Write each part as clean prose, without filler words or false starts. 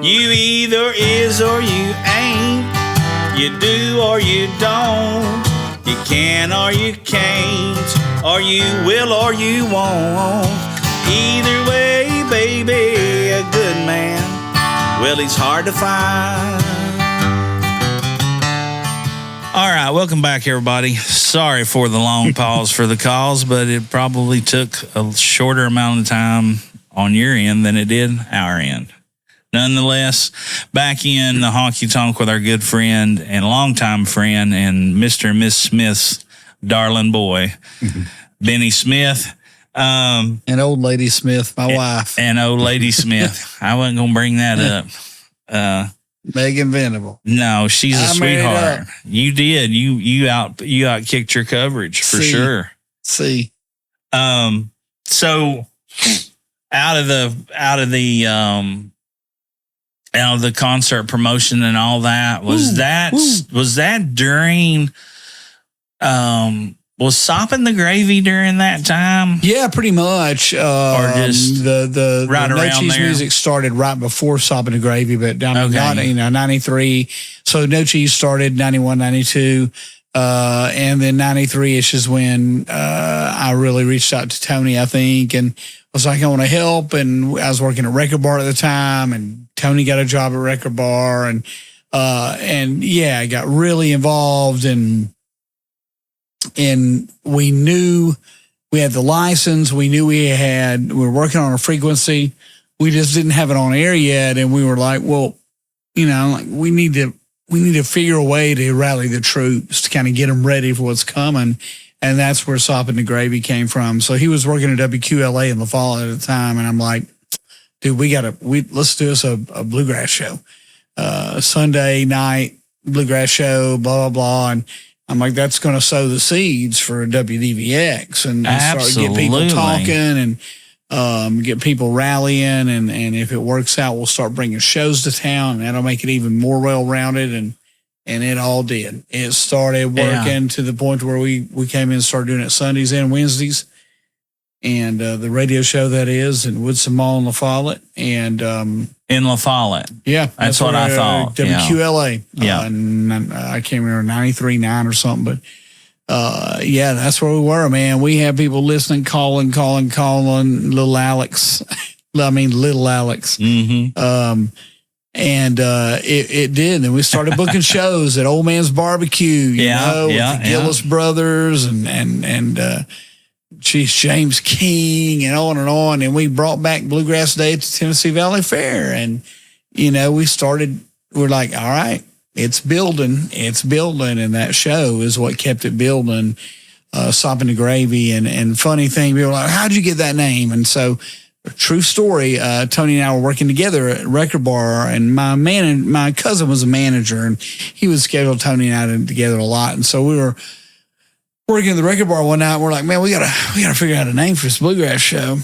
You either is or you ain't. You do or you don't. You can or you can't. Or you will or you won't. Either way, baby, a good man, well, he's hard to find. All right, welcome back, everybody. Sorry for the long pause for the calls, but it probably took a shorter amount of time on your end than it did our end. Nonetheless, back in the honky tonk with our good friend and longtime friend and Mr. and Miss Smith's darling boy, Benny Smith. And old lady Smith, my wife. And old lady Smith. I wasn't going to bring that up. Megan Venable. No, she's a sweetheart. You did. You out kicked your coverage for sure. See. So out of the concert promotion and all that, was that during was Soppin' the Gravy during that time? Yeah, pretty much. Or just the right No around Cheese there? music started right before Soppin' the Gravy, but down in 93. So No Cheese started 91, 92. And then 93-ish is when I really reached out to Tony, I think, and was like, I want to help. And I was working at Record Bar at the time, and Tony got a job at Record Bar. And yeah, I got really involved, and we knew we had the license. We knew we were working on a frequency. We just didn't have it on air yet. And we were like, well, we need to figure a way to rally the troops to kind of get them ready for what's coming. And that's where Soppin' the Gravy came from. So he was working at WQLA in La Follette at the time. And I'm like, dude, let's do us a bluegrass show. Sunday night bluegrass show, blah, blah, blah. And I'm like, that's going to sow the seeds for WDVX and start get people talking and get people rallying. And if it works out, we'll start bringing shows to town, and that'll make it even more well-rounded. And it all did. It started working to the point where we came in and started doing it Sundays and Wednesdays. And the radio show that is in Woodson Mall in La Follette. And in La Follette. Yeah. That's what I thought. WQLA. Yeah. I can't remember, 93.9 or something. But yeah, that's where we were, man. We had people listening, calling, little Alex. Little Alex. Mm-hmm. And it did. And we started booking shows at Old Man's Barbecue, with the Gillis brothers and James King and on and on. And we brought back Bluegrass Day at the Tennessee Valley Fair. And, we're like, all right, it's building. And that show is what kept it building, Soppin' the Gravy. And funny thing, people were like, how'd you get that name? And so, true story, Tony and I were working together at Record Bar, and my cousin was a manager, and he would schedule Tony and I together a lot. And so we were working at the Record Bar one night, and we're like, man, we gotta figure out a name for this bluegrass show.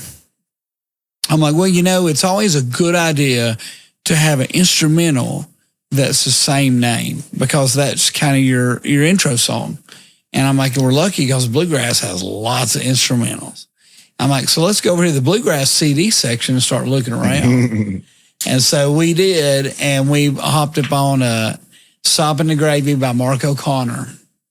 I'm like, well, it's always a good idea to have an instrumental that's the same name, because that's kind of your intro song. And I'm like, we're lucky because bluegrass has lots of instrumentals. I'm like, so let's go over to the bluegrass CD section and start looking around. And so we did, and we hopped up on Soppin' the Gravy by Mark O'Connor.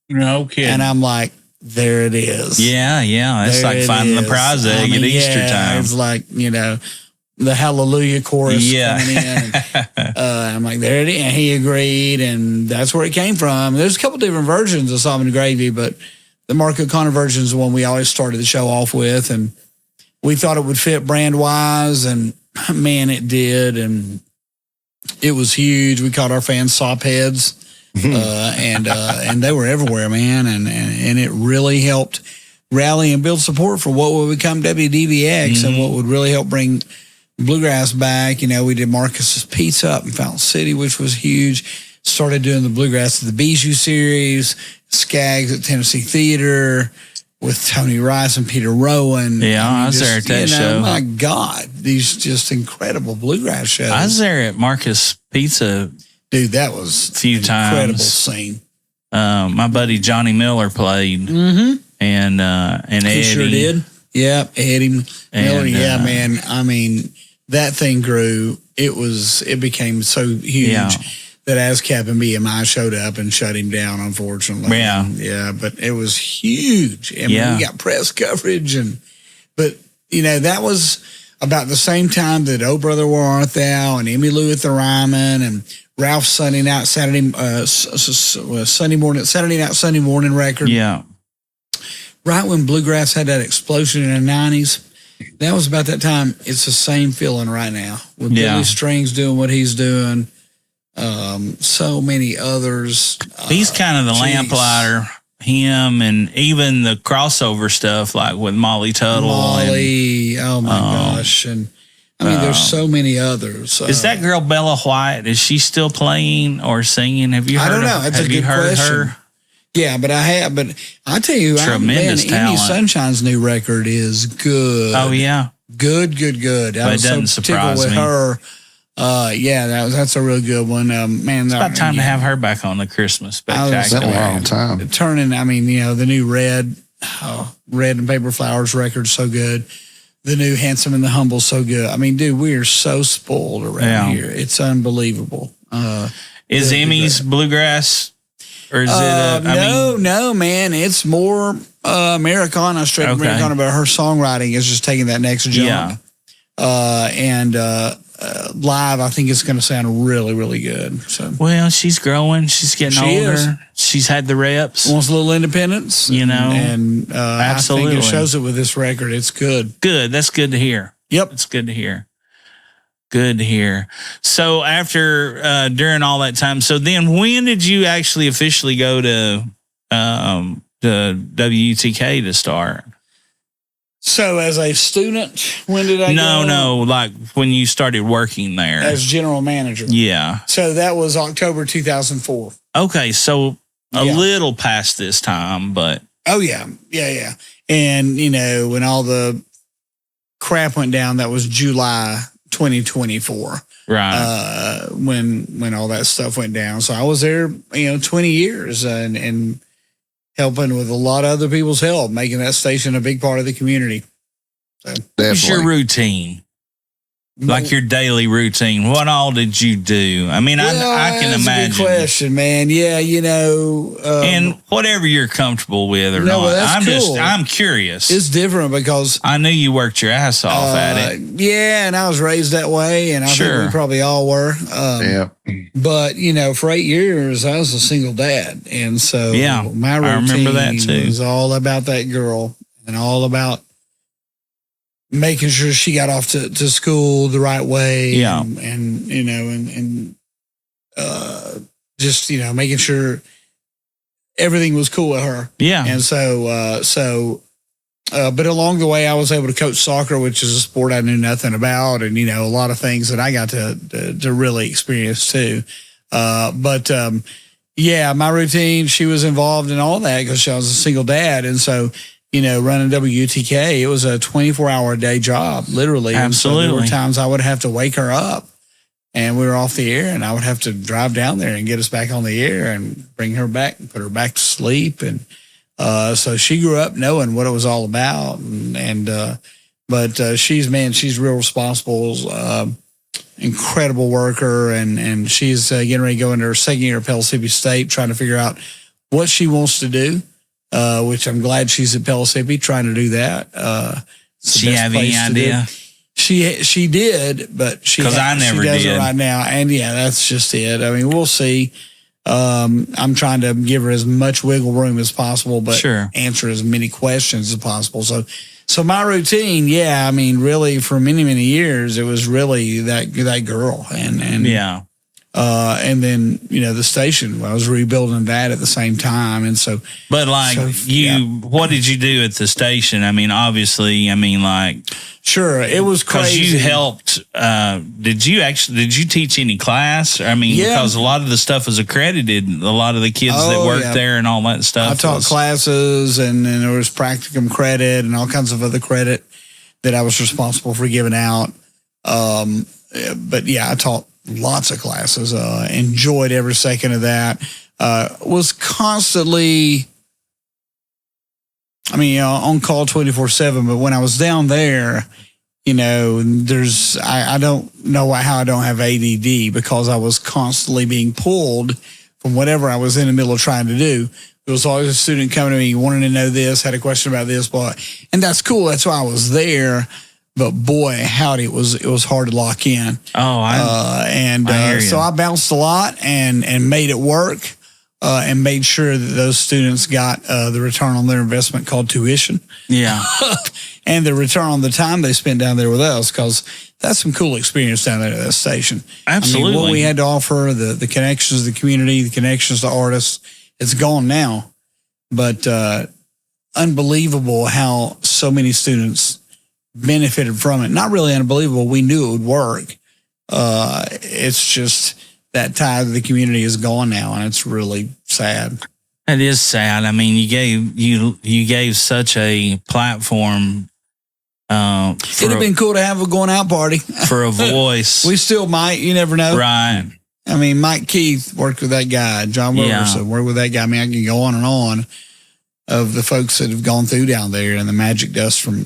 No kidding. And I'm like, there it is. Yeah. It's like finding the prize egg at Easter time. It's like, the Hallelujah chorus coming in. And, I'm like, there it is. And he agreed, and that's where it came from. There's a couple different versions of Soppin' the Gravy, but the Mark O'Connor version is the one we always started the show off with, and we thought it would fit brand-wise, and man, it did, and it was huge. We called our fans Sop Heads, and they were everywhere, man, and it really helped rally and build support for what would become WDVX and what would really help bring bluegrass back. We did Marcus's Pizza up in Fountain City, which was huge. Started doing the Bluegrass of the Bijou series, Skaggs at Tennessee Theater with Tony Rice and Peter Rowan. Yeah, I was there at that show. My God, these just incredible bluegrass shows. I was there at Marcus Pizza. Dude, that was a few times. Incredible scene. My buddy Johnny Miller played. And Eddie. He sure did. Yeah, Eddie Miller. Yeah, man. that thing grew. It became so huge that ASCAP and BMI showed up and shut him down, unfortunately. Yeah. But it was huge. I mean, we got press coverage but that was about the same time that Oh Brother Where Art Thou and Emmy Lou at the Ryman and Ralph Sunday Night Sunday morning record. Yeah. Right when bluegrass had that explosion in the 90s, that was about that time. It's the same feeling right now with Billy Strings doing what he's doing. So many others. He's kind of the lamplighter. Him and even the crossover stuff like with Molly Tuttle. Oh my gosh. And I mean, there's so many others. Is that girl Bella White? Is she still playing or singing? Have you heard? I don't know. That's a good question. Her? Yeah, but I have. But I tell you, tremendous talent. Amy Sunshine's new record is good. Oh yeah, good. But it doesn't surprise me. With her. That's a real good one. Man, it's about time to have her back on the Christmas Spectacular. It's been a long time. Turning, I mean, the new Red and Paper Flowers record's so good. The new Handsome and the Humble so good. I mean, dude, we are so spoiled around here. It's unbelievable. Is Emmy's bluegrass, or is it? No, man. It's more Americana, straight Americana, but her songwriting is just taking that next jump. Yeah. Live, I think it's going to sound really, really good. So, well, she's growing. She's getting older. She's had the reps. Wants a little independence, and absolutely, I think it shows it with this record. It's good. Good. That's good to hear. Yep, it's good to hear. Good to hear. So after during all that time, so then when did you actually officially go to WTK to start? So as a student, when did I go? No, like when you started working there. As general manager. Yeah. So that was October 2004. Okay, so a little past this time, but. Oh, yeah. Yeah. And, when all the crap went down, that was July 2024. Right. When all that stuff went down. So I was there, 20 years and helping with a lot of other people's help, making that station a big part of the community. So, what's your routine? Like your daily routine? What all did you do? I mean, I can imagine. That's a good question, man. Yeah, and whatever you're comfortable with or not. I'm curious. It's different because I knew you worked your ass off at it. Yeah, and I was raised that way, and I think we probably all were. But for 8 years, I was a single dad, and so my routine was all about that girl and all about making sure she got off to school the right way. And just, making sure everything was cool with her. Yeah. And but along the way, I was able to coach soccer, which is a sport I knew nothing about. And, a lot of things that I got to really experience too. My routine, she was involved in all that because I was a single dad. And so, running WTK, it was a 24-hour-a-day job, literally. Absolutely. And so there were times I would have to wake her up, and we were off the air, and I would have to drive down there and get us back on the air and bring her back and put her back to sleep. And so she grew up knowing what it was all about. But she's real responsible, incredible worker, and she's getting ready to go into her second year at Pellissippi State, trying to figure out what she wants to do. Which I'm glad she's at Pellissippi trying to do that. She have any idea? She did, but she doesn't right now. And that's just it. I mean, we'll see. I'm trying to give her as much wiggle room as possible, but answer as many questions as possible. So my routine, really for many, many years, it was really that girl and then, the station, I was rebuilding that at the same time. And so, but what did you do at the station? I mean, obviously, sure. It was crazy. Because you helped, did you teach any class? I mean, because a lot of the stuff was accredited, a lot of the kids that worked there and all that stuff. I taught classes and there was practicum credit and all kinds of other credit that I was responsible for giving out. I taught lots of classes, enjoyed every second of that, was constantly, on call 24/7. But when I was down there, I don't know how I don't have ADD, because I was constantly being pulled from whatever I was in the middle of trying to do. There was always a student coming to me, wanting to know this, had a question about this, and that's cool. That's why I was there. But boy, howdy, it was hard to lock in. Oh, so I bounced a lot and made it work, and made sure that those students got the return on their investment called tuition. Yeah. And the return on the time they spent down there with us, because that's some cool experience down there at that station. Absolutely. I mean, what we had to offer, the connections to the community, the connections to artists, it's gone now. But unbelievable how so many students benefited from it. Not really unbelievable. We knew it would work. It's just that tie to the community is gone now, and it's really sad. It is sad. I mean, you gave such a platform. It'd have been cool to have a going out party for a voice. We still might. You never know, right? I mean, Mike Keith worked with that guy. John Wilkerson worked with that guy. I mean, I can go on and on of the folks that have gone through down there, and the magic dust from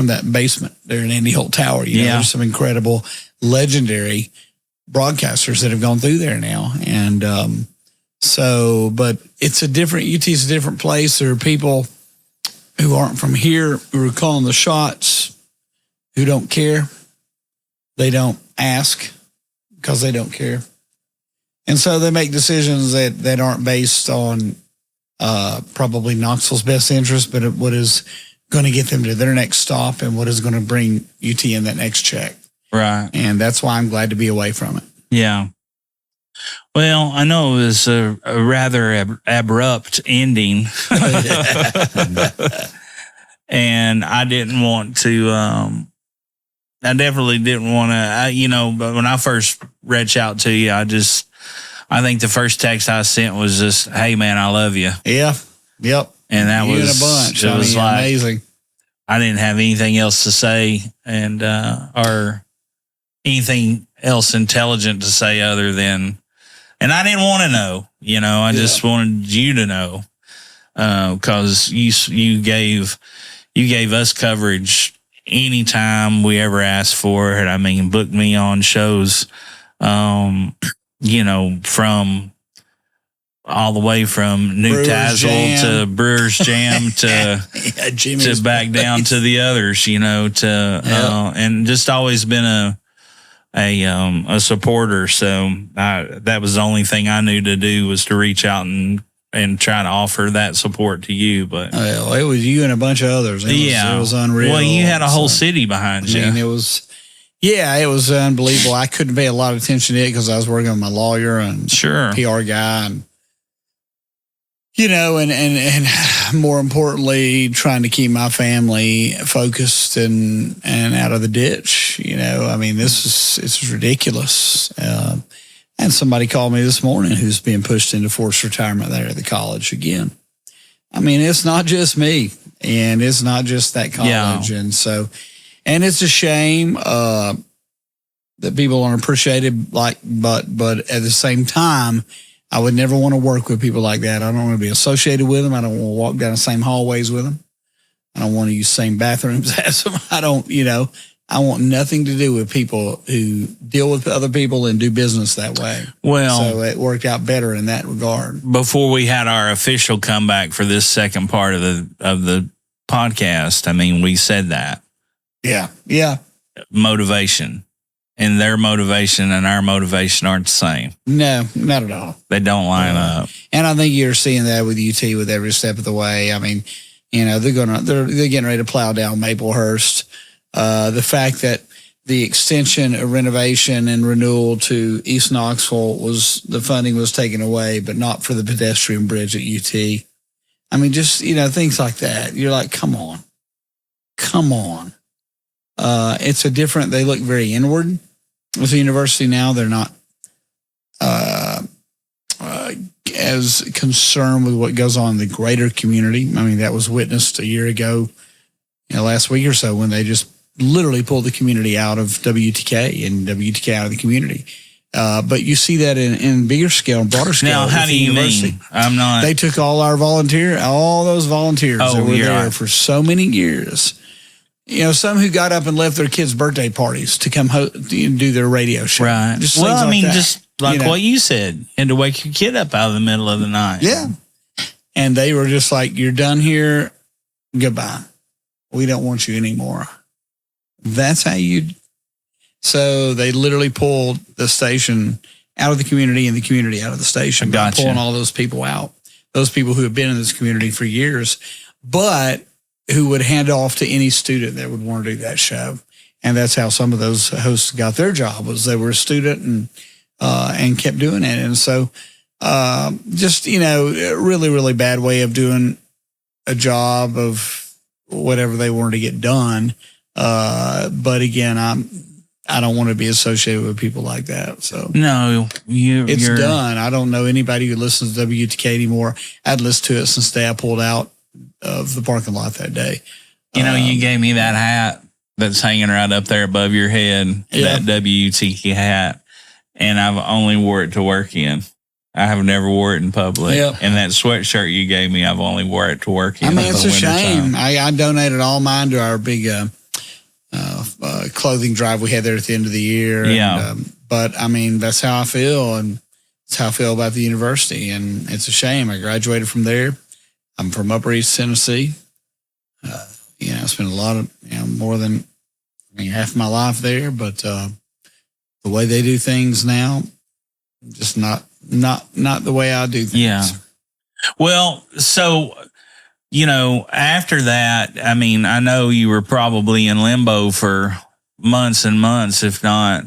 that basement there in Andy Holt Tower. There's some incredible, legendary broadcasters that have gone through there now, and but it's a different. UT's a different place. There are people who aren't from here who are calling the shots, who don't care. They don't ask because they don't care. And so they make decisions that aren't based on probably Knoxville's best interest, but what is going to get them to their next stop and what is going to bring UT in that next check. Right. And that's why I'm glad to be away from it. Yeah. Well, I know it was a rather abrupt ending. And I didn't want to, I definitely didn't want to, but when I first reached out to you, I think the first text I sent was just, "Hey man, I love you." Yeah. Yep. And that was a bunch. It was like, amazing. I didn't have anything else to say and, or anything else intelligent to say other than, and I didn't want to know, I just wanted you to know, cause you gave us coverage anytime we ever asked for it. I mean, booked me on shows, from all the way from New Tazewell to Brewers Jam to to back down to the others, and just always been a supporter. So that was the only thing I knew to do was to reach out and try to offer that support to you. But it was you and a bunch of others. It was unreal. Well, you had a whole city behind you. I mean, it was unbelievable. I couldn't pay a lot of attention to it because I was working with my lawyer and PR guy, and and more importantly, trying to keep my family focused and out of the ditch. I mean, it's ridiculous. And somebody called me this morning who's being pushed into forced retirement there at the college again. I mean, it's not just me, and it's not just that college. Yeah. And it's a shame that people aren't appreciated, but at the same time, I would never want to work with people like that. I don't want to be associated with them. I don't want to walk down the same hallways with them. I don't want to use the same bathrooms as them. I want nothing to do with people who deal with other people and do business that way. Well, so it worked out better in that regard. Before we had our official comeback for this second part of the podcast, I mean, we said that. Yeah. Motivation. And their motivation and our motivation aren't the same. No, not at all. They don't line up. And I think you're seeing that with UT with every step of the way. I mean, they're getting ready to plow down Maplehurst. The fact that the extension of renovation and renewal to East Knoxville the funding was taken away, but not for the pedestrian bridge at UT. I mean, just, things like that. You're like, come on. They look very inward with the university now. They're not as concerned with what goes on in the greater community. I mean, that was witnessed a year ago, last week or so, when they just literally pulled the community out of WTK and WTK out of the community. But you see that in bigger scale, broader scale. Now, how do you mean? I'm not. They took all those volunteers that were there for so many years some who got up and left their kids' birthday parties to come do their radio show. Right. Just Well, I mean, that, just like what you said, and to wake your kid up out of the middle of the night. Yeah. And they were just like, "You're done here. Goodbye. We don't want you anymore." That's how So they literally pulled the station out of the community and the community out of the station. By pulling all those people out. Those people who have been in this community for years, but who would hand off to any student that would want to do that show. And that's how some of those hosts got their job, was they were a student and kept doing it. And so just, a really, really bad way of doing a job of whatever they wanted to get done. But again, I don't want to be associated with people like that. So no, it's done. I don't know anybody who listens to WTK anymore. I'd listened to it since the day I pulled out of the parking lot that day. You gave me that hat that's hanging right up there above your head, that WTK hat, and I've only wore it to work in. I have never wore it in public. Yep. And that sweatshirt you gave me, I've only wore it to work in. I mean, it's a shame. I donated all mine to our big clothing drive we had there at the end of the year. Yeah. But I mean, that's how I feel, and it's how I feel about the university. And it's a shame. I graduated from there. I'm from Upper East Tennessee. I spent a lot of, more than half my life there. But the way they do things now, just not the way I do things. Yeah. Well, so, after that, I mean, I know you were probably in limbo for months and months, if not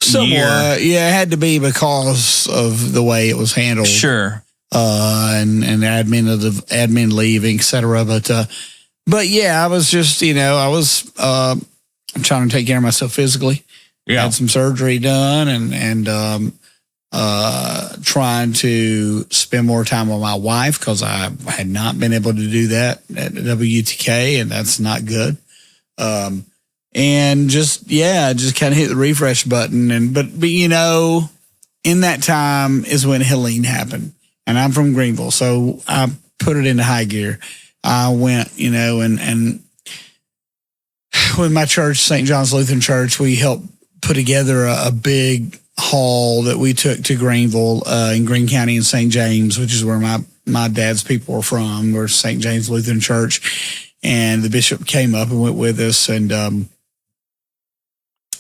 somewhat. Yeah, it had to be because of the way it was handled. Sure. And admin leaving, et cetera. But yeah, I was just, I was trying to take care of myself physically. Yeah. Had some surgery done and trying to spend more time with my wife, because I had not been able to do that at WTK, and that's not good. And just kind of hit the refresh button. But in that time is when Helene happened. And I'm from Greenville, so I put it into high gear. I went, and with my church, St. John's Lutheran Church, we helped put together a big haul that we took to Greenville in Greene County and St. James, which is where my dad's people are from. We're St. James Lutheran Church, and the bishop came up and went with us. And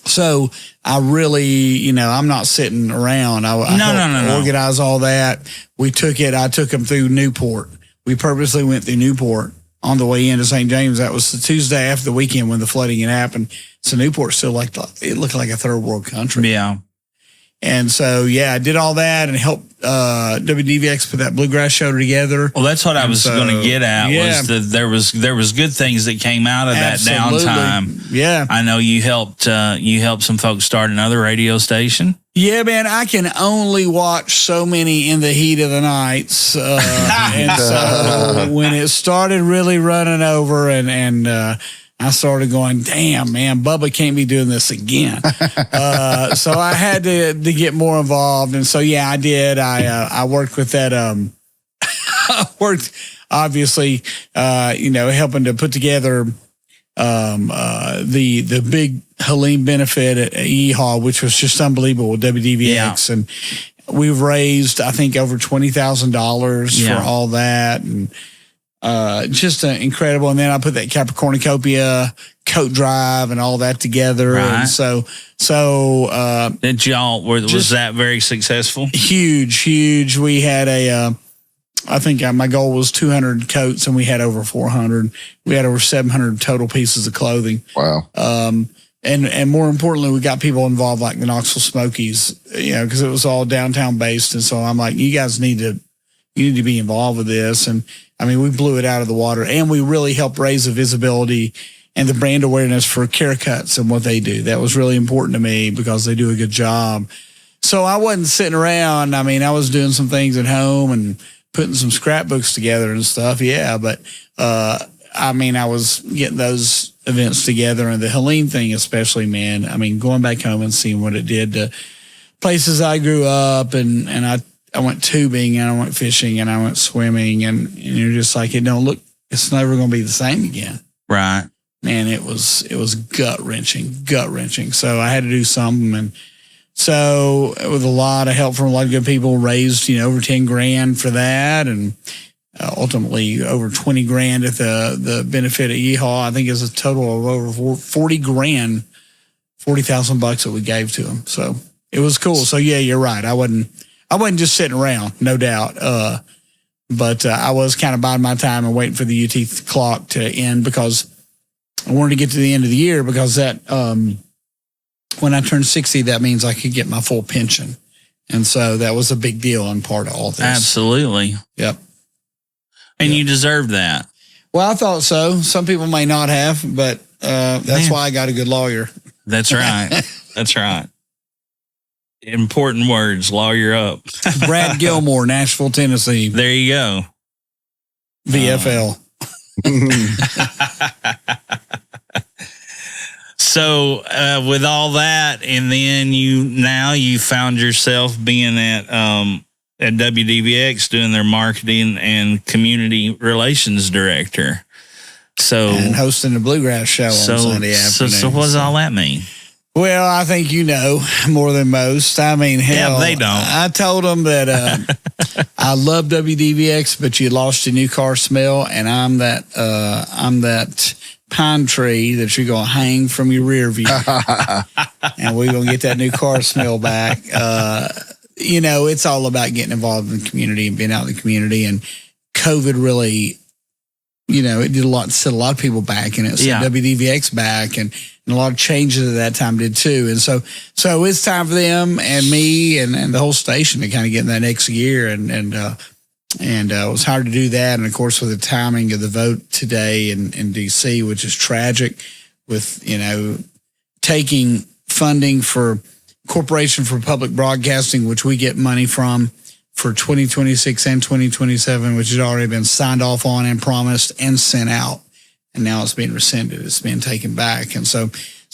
so I really, I'm not sitting around. I organize all that. I took them through Newport. We purposely went through Newport on the way into St. James. That was the Tuesday after the weekend when the flooding had happened. So Newport still it looked like a third world country. Yeah. And so, I did all that and helped WDVX put that bluegrass show together. Well, that's what I was going to get at. Was that there was good things that came out of that downtime. Yeah, I know you helped some folks start another radio station. Yeah, man, I can only watch so many in the heat of the nights, and so when it started really running over, and I started going, damn, man, Bubba can't be doing this again. So I had to get more involved. And so, I did. I worked with that. I worked, obviously, helping to put together the big Helene benefit at EHAW, which was just unbelievable with WDVX. Yeah. And we've raised, I think, over $20,000 for all that. And just incredible. And then I put that Capricornucopia coat drive and all that together. Right. And so did y'all, was that very successful? Huge. We had I think my goal was 200 coats, and we had over 400. We had over 700 total pieces of clothing. Wow. And more importantly, we got people involved like the Knoxville Smokies, because it was all downtown based. And so I'm like, you guys need to be involved with this. And I mean, we blew it out of the water, and we really helped raise the visibility and the brand awareness for Care Cuts and what they do. That was really important to me because they do a good job. So I wasn't sitting around. I mean, I was doing some things at home and putting some scrapbooks together and stuff. Yeah. But, I mean, I was getting those events together, and the Helene thing, especially, man. I mean, going back home and seeing what it did to places I grew up, and I went tubing, and I went fishing, and I went swimming, and you're just like, it's never going to be the same again. Right. man, it was gut wrenching. So I had to do something, and so with a lot of help from a lot of good people, raised over $10,000 for that, and ultimately over $20,000 at the benefit at Yeehaw. I think it's a total of over $40,000, $40,000 that we gave to them. So it was cool. So yeah, you're right. I wasn't just sitting around, no doubt. But I was kind of biding my time and waiting for the UT clock to end, because I wanted to get to the end of the year, because that when I turned 60, that means I could get my full pension. And so that was a big deal and part of all this. Absolutely. Yep. And you deserve that. Well, I thought so. Some people may not have, but that's why I got a good lawyer. That's right. That's right. Important words, lawyer up. Brad Gilmore, Nashville, Tennessee. There you go. VFL. So with all that, and then you found yourself being at WDVX doing their marketing and community relations director. So and hosting the Bluegrass show on Sunday afternoon. So what does all that mean? Well, I think you know more than most. I mean, hell, yeah, they don't. I told them that I love WDVX, but you lost your new car smell, and I'm that pine tree that you're going to hang from your rear view, and we're going to get that new car smell back. It's all about getting involved in the community and being out in the community, and COVID really, it did a lot, set a lot of people back, and it set WDVX back, and a lot of changes at that time did too. And so it's time for them and me and the whole station to kind of get in that next gear, and it was hard to do that. And of course, with the timing of the vote today in DC, which is tragic, with taking funding for Corporation for Public Broadcasting, which we get money from for 2026 and 2027, which has already been signed off on and promised and sent out. And now it's being rescinded. It's being taken back. And so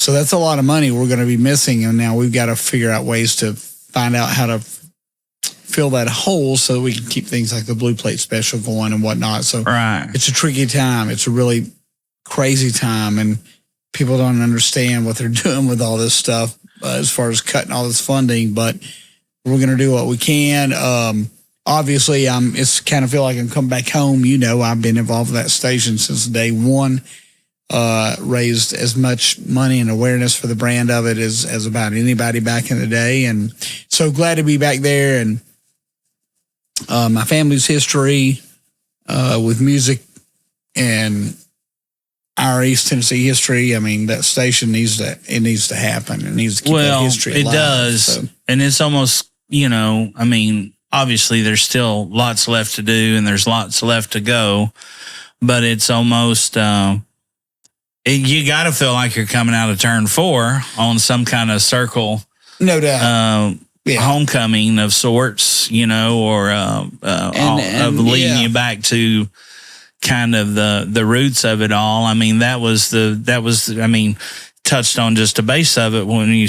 that's a lot of money we're going to be missing. And now we've got to figure out ways to find out how to fill that hole so we can keep things like the Blue Plate special going and whatnot. So It's a tricky time. It's a really crazy time. And people don't understand what they're doing with all this stuff as far as cutting all this funding. But we're going to do what we can. Obviously, it's kind of feel like I'm coming back home. I've been involved with that station since day one, raised as much money and awareness for the brand of it as about anybody back in the day. And so glad to be back there. And my family's history with music and our East Tennessee history. I mean, that station needs to happen. It needs to keep that history alive. It does. So. And it's almost, obviously, there's still lots left to do and there's lots left to go, but it's almost, you got to feel like you're coming out of turn 4 on some kind of circle. No doubt. Homecoming of sorts, or of leading you back to kind of the roots of it all. I mean, that was touched on just a base of it when you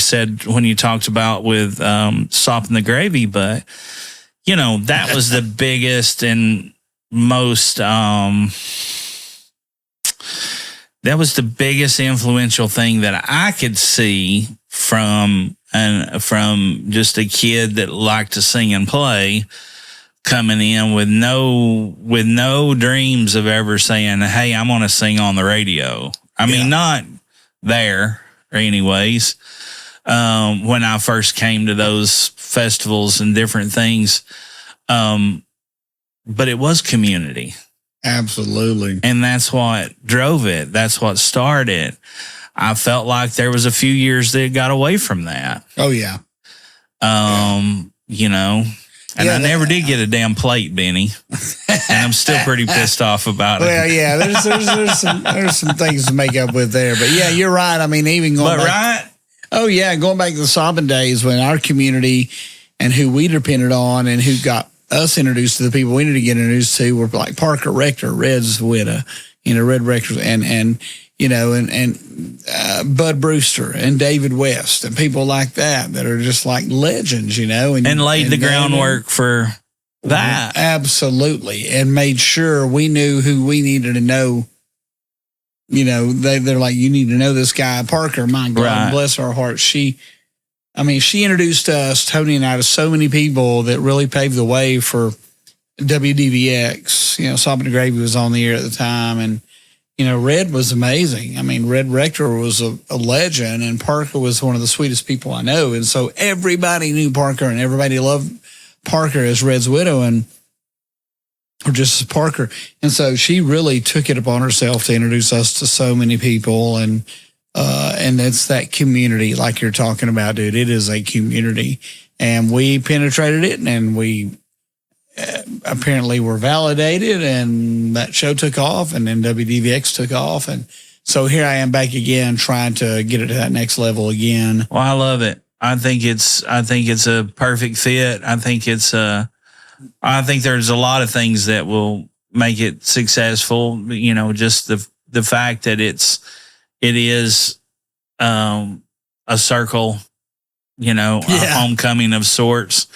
talked about with Sop and the Gravy, but that was the biggest and most, that was the biggest influential thing that I could see from just a kid that liked to sing and play, coming in with no dreams of ever saying, hey, I'm going to sing on the radio. I mean, not there anyways. When I first came to those festivals and different things. But it was community. Absolutely. And that's what drove it. That's what started. I felt like there was a few years that got away from that. Oh, yeah. And I never did get a damn plate, Benny. And I'm still pretty pissed off about it. Well, yeah, there's some things to make up with there. But yeah, you're right. I mean, even going back. Oh, yeah, going back to the Sobbing days when our community and who we depended on and who got us introduced to the people we needed to get introduced to were like Parker Rector, Red's widow, Red Rector, and Bud Brewster and David West and people like that are just like legends, and laid the groundwork for that. Absolutely. And made sure we knew who we needed to know they're like, you need to know this guy, Parker. My God, Right. bless her heart. She introduced us, Tony and I, to so many people that really paved the way for WDVX. Salt and Gravy was on the air at the time, and Red was amazing. I mean, Red Rector was a legend, and Parker was one of the sweetest people I know. And so everybody knew Parker, and everybody loved Parker as Red's widow, or just as Parker. And so she really took it upon herself to introduce us to so many people, and it's that community like you're talking about, dude. It is a community, and we penetrated it, and we apparently were validated, and that show took off, and then WDVX took off. And so here I am back again, trying to get it to that next level again. Well, I love it. I think it's a perfect fit. I think there's a lot of things that will make it successful. Just the fact that it is a circle, a homecoming of sorts.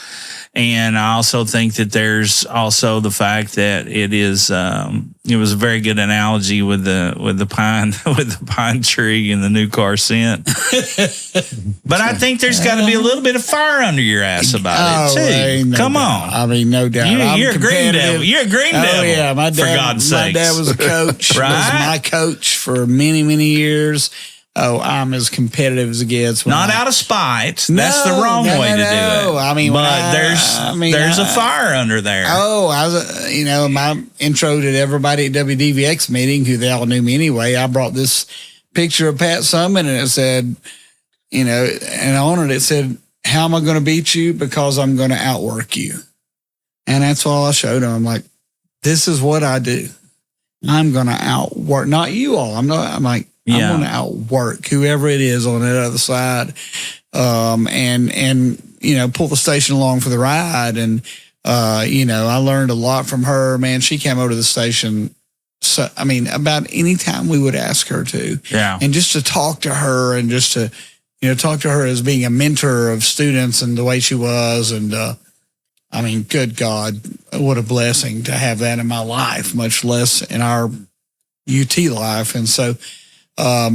And I also think that there's also the fact that it was a very good analogy with the pine tree and the new car scent. But I think there's got to be a little bit of fire under your ass about it too. Come on, I mean, no doubt. You're a green devil. You're a green devil. Oh yeah, my dad. For God's sakes. My dad was a coach. Right? Was my coach for many, many years. Oh, I'm as competitive as it gets. Not out of spite. That's the wrong way to do it. I mean, but there's a fire under there. Oh, I was, my intro to everybody at WDVX meeting, who they all knew me anyway. I brought this picture of Pat Summitt, and it said, and on it said, "How am I going to beat you? Because I'm going to outwork you." And that's all I showed them. I'm like, this is what I do. I'm going to outwork, not you all. I'm like, I'm going to outwork whoever it is on that other side, and pull the station along for the ride. And I learned a lot from her. Man, she came over to the station. So about any time we would ask her to, and just to talk to her, and just to talk to her as being a mentor of students and the way she was. And good God, what a blessing to have that in my life, much less in our UT life. And so. I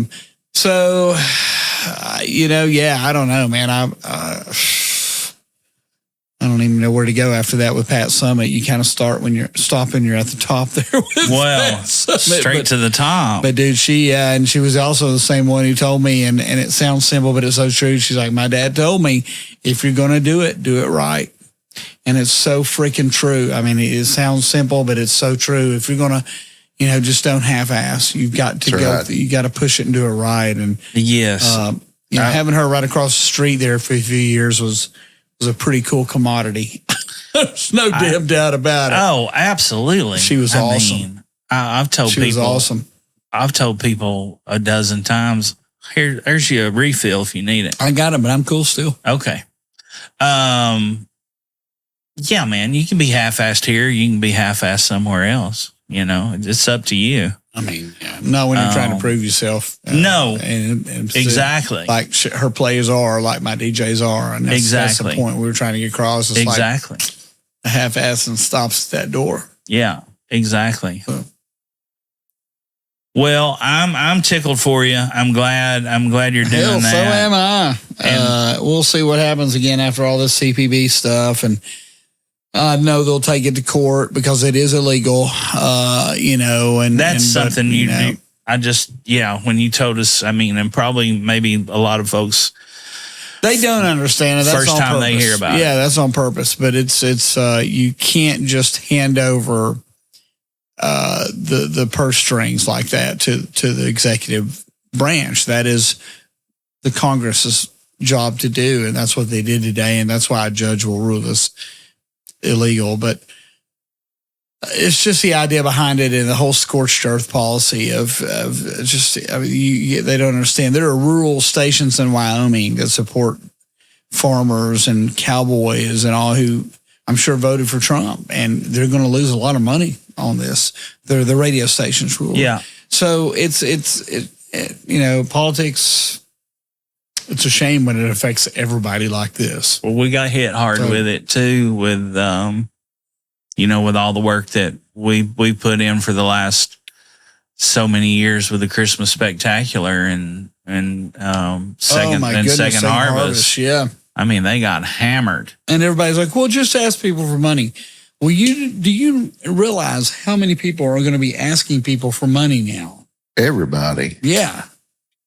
don't know, man. I don't even know where to go after that with Pat Summitt. You kind of start when you're stopping, you're at the top there. Straight to the top. But dude, she was also the same one who told me, and it sounds simple, but it's so true. She's like, my dad told me, if you're going to do it right. And it's so freaking true. I mean, it sounds simple, but it's so true. If you're going to, just don't half-ass. You've got to go. You got to push it and do it right. And yes, having her right across the street there for a few years was a pretty cool commodity. There's no damn doubt about it. Oh, absolutely. She was awesome. I've told she people. Was awesome. I've told people a dozen times. There's your refill if you need it. I got it, but I'm cool still. Okay. Yeah, man. You can be half-assed here. You can be half-assed somewhere else. It's up to you. I mean, not when you're trying to prove yourself. No, and exactly. Like her players are, like my DJs are, and that's the point we were trying to get across. It's exactly. Like a half-assing stops at that door. Yeah, exactly. Well, I'm tickled for you. I'm glad you're doing that. So am I. And we'll see what happens again after all this CPB stuff, and I know they'll take it to court because it is illegal, and that's something when you told us, and probably maybe a lot of folks, they don't understand it. That's first time they hear about it. Yeah, that's on purpose, but it's you can't just hand over the purse strings like that to the executive branch. That is the Congress's job to do, and that's what they did today, and that's why a judge will rule this illegal. But it's just the idea behind it, and the whole scorched earth policy of they don't understand. There are rural stations in Wyoming that support farmers and cowboys and all who I'm sure voted for Trump, and they're going to lose a lot of money on this. They're the radio stations rule. Yeah. So it's politics. It's a shame when it affects everybody like this. Well, we got hit hard with it too, with with all the work that we put in for the last so many years with the Christmas Spectacular and Second Harvest. Yeah. I mean, they got hammered. And everybody's like, well, just ask people for money. Well, do you realize how many people are going to be asking people for money now? Everybody. Yeah.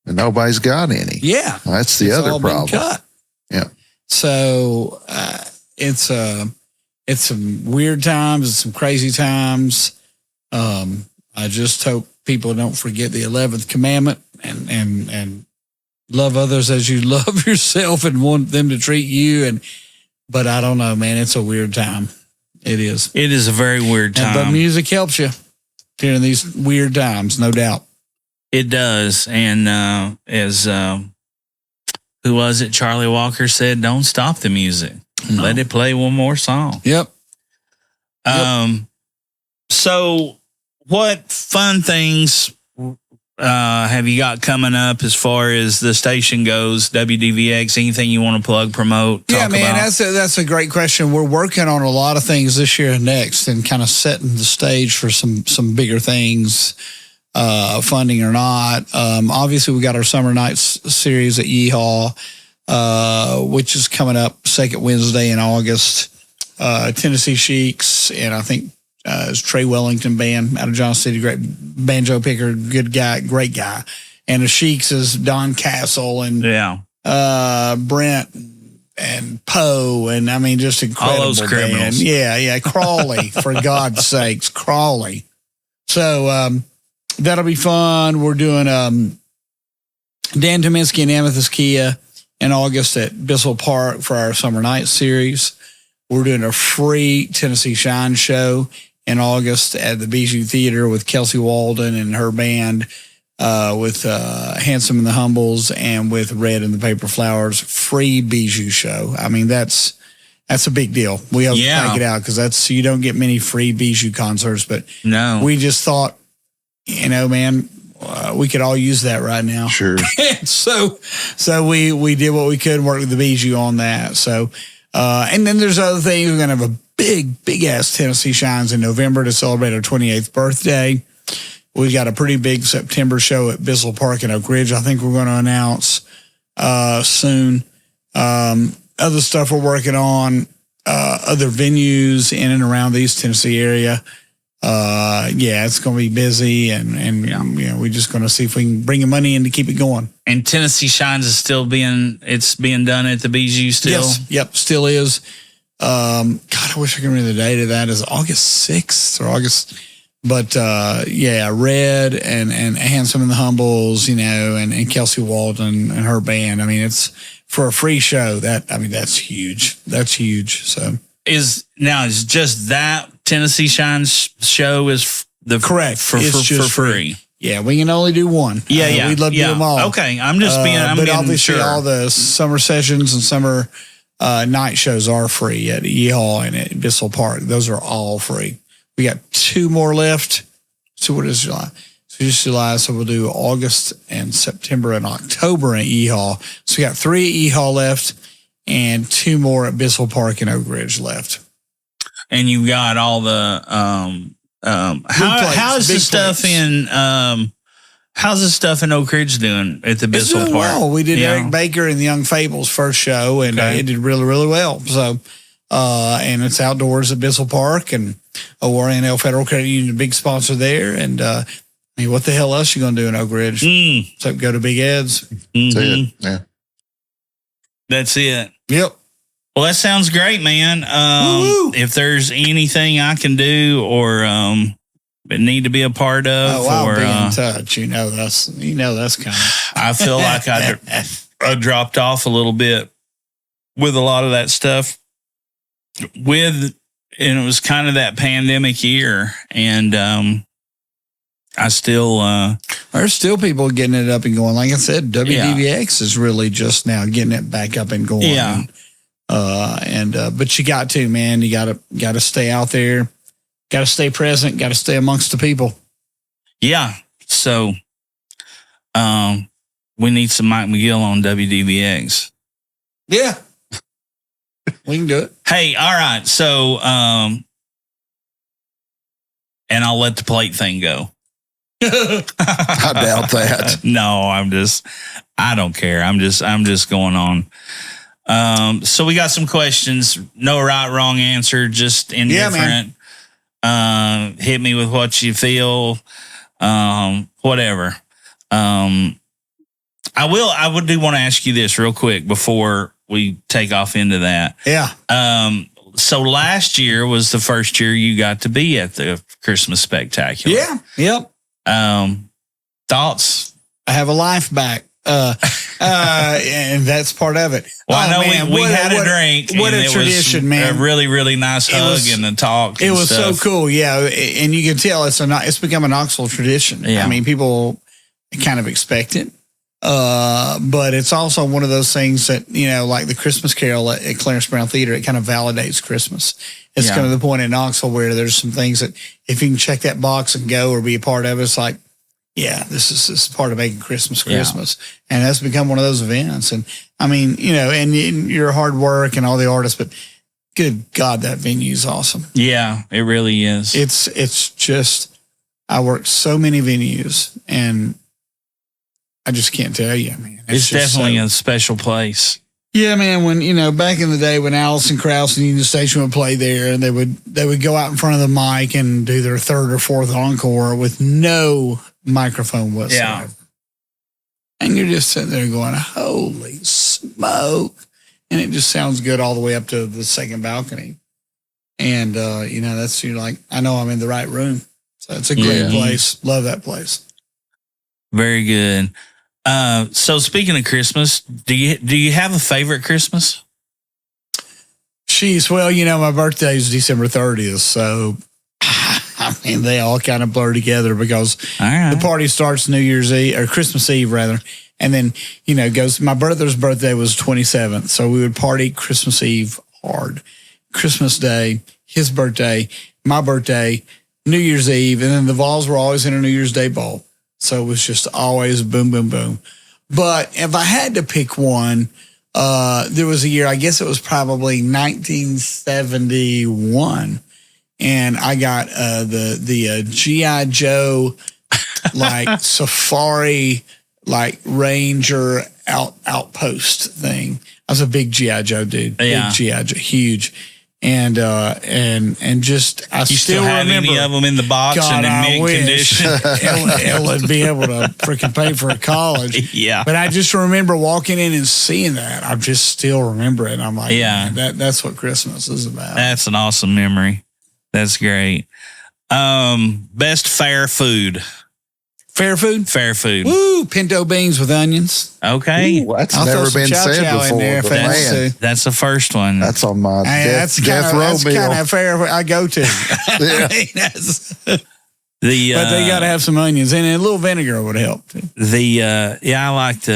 And nobody's got any. Yeah. That's the other problem. Cut. Yeah. So it's some weird times. It's some crazy times. I just hope people don't forget the 11th commandment and love others as you love yourself and want them to treat you. But I don't know, man. It's a weird time. It is. It is a very weird time. But music helps you during these weird times, no doubt. It does. And as who was it? Charlie Walker said, don't stop the music. No. Let it play one more song. Yep. So what fun things have you got coming up as far as the station goes, WDVX? Anything you want to plug, promote, talk about? Yeah, man, that's a great question. We're working on a lot of things this year and next and kind of setting the stage for some bigger things, funding or not. Obviously, we got our Summer Nights series at Yeehaw, which is coming up second Wednesday in August. Tennessee Sheiks, and I think it's Trey Wellington band out of Johnson City, great banjo picker, good guy, great guy. And the Sheiks is Don Castle and Brent and Poe, and I mean just incredible. All those criminals. Band. Yeah, Crawley, for God's sakes, Crawley. So that'll be fun. We're doing Dan Tominski and Amethyst Kia in August at Bissell Park for our Summer Night series. We're doing a free Tennessee Shine show in August at the Bijou Theater with Kelsey Walden and her band, with Handsome and the Humbles and with Red and the Paper Flowers. Free Bijou show. I mean, that's a big deal. We have to take it out because you don't get many free Bijou concerts. But no, we just thought, man, we could all use that right now. Sure. so we did what we could and worked with the Bijou on that. So. And then there's other things. We're going to have a big ass Tennessee Shines in November to celebrate our 28th birthday. We've got a pretty big September show at Bissell Park in Oak Ridge. I think we're going to announce soon. Other stuff we're working on, other venues in and around the East Tennessee area. It's going to be busy and we're just going to see if we can bring the money in to keep it going. And Tennessee Shines is still being done at the Bijou still? Yes. Yep. Still is. God, I wish I could remember the date of that. Is August 6th or August? But, Red and Handsome and the Humbles, and Kelsey Walden and her band. I mean, it's for a free show that's huge. That's huge. So is just that Tennessee Shines show is the correct for free. Yeah, we can only do one. Yeah, we'd love to do them all. Okay, I'm just being. But obviously, sure. All the summer sessions and summer night shows are free at Yeehaw and at Bissell Park. Those are all free. We got 2 more left. So what is July? So just July. So we'll do August and September and October at Yeehaw. So we got 3 at Yeehaw left and 2 more at Bissell Park and Oak Ridge left. And you got all the how's the stuff in Oak Ridge doing at the Bissell Park? Well, we did Eric Baker and the Young Fables first show, and it did really, really well. So, and it's outdoors at Bissell Park, and ORNL Federal Credit Union, a big sponsor there. And what the hell else you gonna do in Oak Ridge? So go to Big Ed's. That's it. Yeah, that's it. Yep. Well, that sounds great, man. If there's anything I can do or need to be a part of, I'll be in touch. That's coming. I feel like I dropped off a little bit with a lot of that stuff. And it was kind of that pandemic year, and I still there's still people getting it up and going. Like I said, WDVX is really just now getting it back up and going. Yeah. But you got to, man, you got to stay out there, got to stay present, got to stay amongst the people. Yeah. So, we need some Mike McGill on WDVX. Yeah. We can do it. Hey, all right. So, and I'll let the plate thing go. I doubt that. No, I don't care. I'm just going on. So we got some questions. No right, wrong answer, just indifferent. Hit me with what you feel. Whatever. I do want to ask you this real quick before we take off into that. Yeah. So last year was the first year you got to be at the Christmas Spectacular. Yeah. Yep. Thoughts? I have a life back. And that's part of it. Well, I know we had a drink. What a tradition, man. A really, really nice hug and a talk. It was so cool. Yeah. And you can tell it's become a Knoxville tradition. Yeah. I mean, people kind of expect it. But it's also one of those things that, like the Christmas Carol at Clarence Brown Theater, it kind of validates Christmas. It's kind of the point in Knoxville where there's some things that if you can check that box and go or be a part of it, it's like, yeah, this is part of making Christmas. And that's become one of those events. And I mean, and your hard work and all the artists, but good God, that venue is awesome. Yeah, it really is. It's just, I worked so many venues and I just can't tell you, man. It's definitely a special place. Yeah, man. When, back in the day when Allison Krauss and Union Station would play there and they would go out in front of the mic and do their third or fourth encore with no microphone whatsoever. Yeah. And you're just sitting there going, holy smoke. And it just sounds good all the way up to the second balcony. And, you're like, I know I'm in the right room. So it's a great place. Love that place. Very good. So speaking of Christmas, do you have a favorite Christmas? Well, my birthday is December 30th. So, I mean, they all kind of blur together because the party starts New Year's Eve or Christmas Eve rather. And then, goes, my brother's birthday was 27th. So we would party Christmas Eve hard. Christmas Day, his birthday, my birthday, New Year's Eve. And then the Vols were always in a New Year's Day ball. So it was just always boom, boom, boom. But if I had to pick one, there was a year, I guess it was probably 1971. And I got the G.I. Joe, like safari, like Ranger outpost thing. I was a big G.I. Joe dude. Yeah. Big G.I. Joe, huge. And just, I still have remember any of them in the box and in mint condition. Ella would be able to freaking pay for a college. Yeah. But I just remember walking in and seeing that. I just still remember it. I'm like, yeah, that's what Christmas is about. That's an awesome memory. That's great. Best fair food. Fair food? Fair food. Woo, pinto beans with onions. Okay. Ooh, that's never been said before. But man, that's the first one. That's on my death row That's kind of fair I go to. Yeah. But they got to have some onions and a little vinegar would help. I like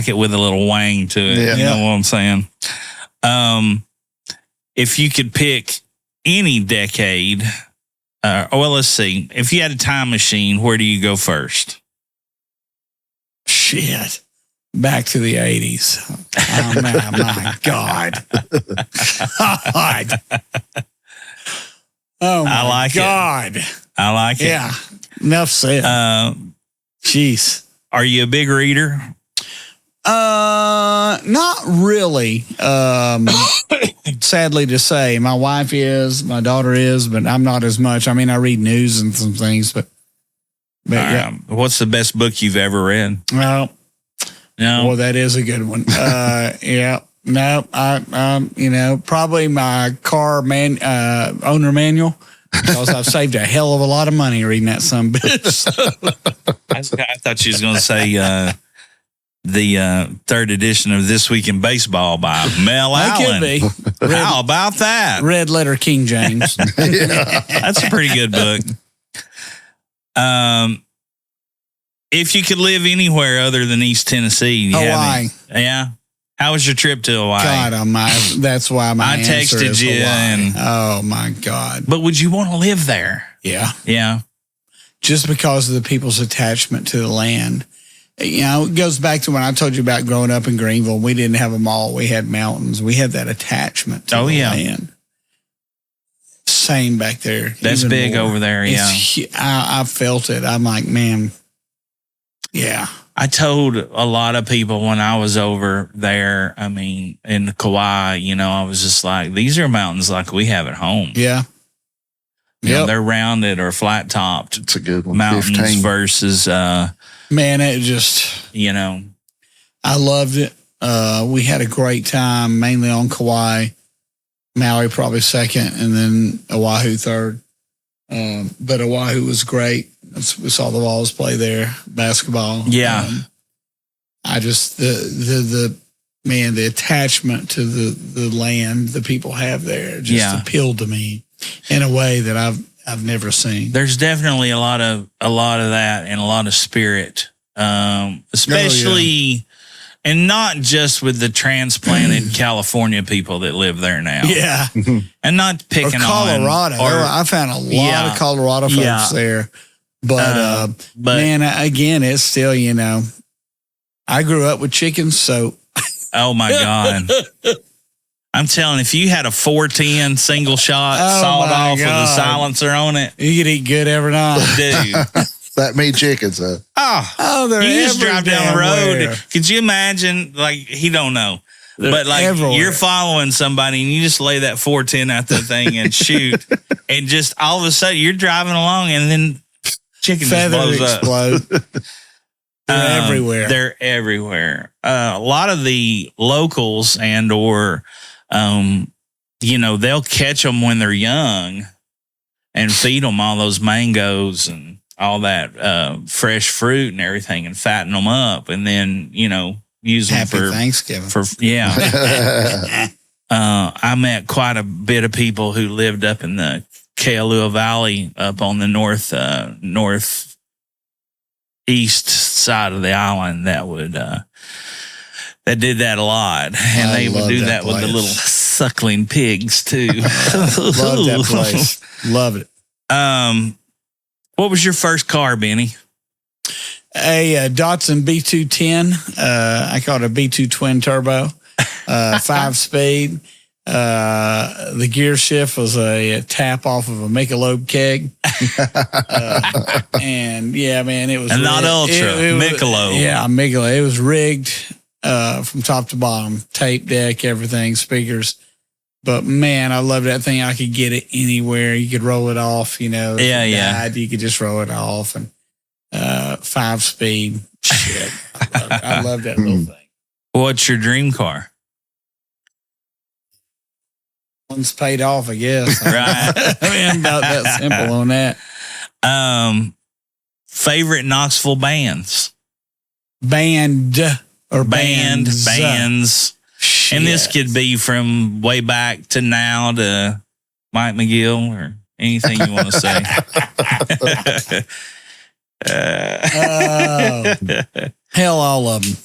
it with a little wang to it. Yeah. You know what I'm saying? If you could pick any decade, let's see. If you had a time machine, where do you go first? Shit. Back to the 80s. Oh, man, my God. God. Oh, my God. I like it. Yeah. Enough said. Jeez. Are you a big reader? Not really. Sadly to say, my wife is, my daughter is, but I'm not as much. I mean, I read news and some things, but yeah. What's the best book you've ever read? No. Well, that is a good one. Yeah. No, probably my car owner manual. Because I've saved a hell of a lot of money reading that sumbitch. I thought she was going to say the third edition of This Week in Baseball by Mel Allen. Could be. How about that? Red letter King James. That's a pretty good book. If you could live anywhere other than East Tennessee, Hawaii. Yeah. How was your trip to Hawaii? God, that's why I texted you. Oh my God! But would you want to live there? Yeah. Yeah. Just because of the people's attachment to the land. It goes back to when I told you about growing up in Greenville. We didn't have a mall. We had mountains. We had that attachment to the land. insane back there. That's big more. Over there, yeah. I felt it. I'm like, man, yeah. I told a lot of people when I was over there, I mean, in Kauai, you know, I was just like, these are mountains like we have at home. Yeah. You know, they're rounded or flat topped. It's a good one. Mountains 15. versus, man, it just, you know, I loved it. We had a great time, mainly on Kauai. Maui probably second, and then Oahu third. But Oahu was great. We saw the Vols play there, basketball. Yeah. I just the attachment to the land the people have there just appealed to me in a way that I've never seen. There's definitely a lot of that and a lot of spirit, especially. And not just with the transplanted California people that live there now. Yeah. And not picking Colorado. on. I found a lot of Colorado folks there. But man, again, it's still, you know, I grew up with chickens, so. Oh, my God. I'm telling you, if you had a 410 single shot sawed off with a silencer on it. You could eat good every night. Dude. That meat chickens, they're you just drive down the road. Where. Could you imagine? Like, he don't know, but like everywhere. You're following somebody and you just lay that 410 out the thing and shoot, and just all of a sudden you're driving along and then chicken Feathers just blows explode. up. They're everywhere. They're everywhere. A lot of the locals and or, you know, they'll catch them when they're young and feed them all those mangoes and all that fresh fruit and everything and fatten them up and then, you know, use them for Thanksgiving. I met quite a bit of people who lived up in the Kealua Valley up on the northeast side of the island that would that did that a lot. And they would do that with the little suckling pigs too. Love that place. Love it. What was your first car, Benny? A Datsun B210. I call it a B2 twin turbo, 5-speed. The gear shift was a tap off of a Michelob keg. And yeah, man, it was and not Ultra, Michelob. Yeah, Michelob. It was rigged from top to bottom, tape deck, everything, speakers. But man, I love that thing. I could get it anywhere. You could roll it off, you know. Yeah. You could just roll it off, and 5-speed. Shit, I love that little thing. What's your dream car? One's paid off, I guess. Right. I mean, about that simple on that. Favorite Knoxville bands? Band or bands. Shit. And this could be from way back to now to Mike McGill or anything you want to say. Hell, all of them.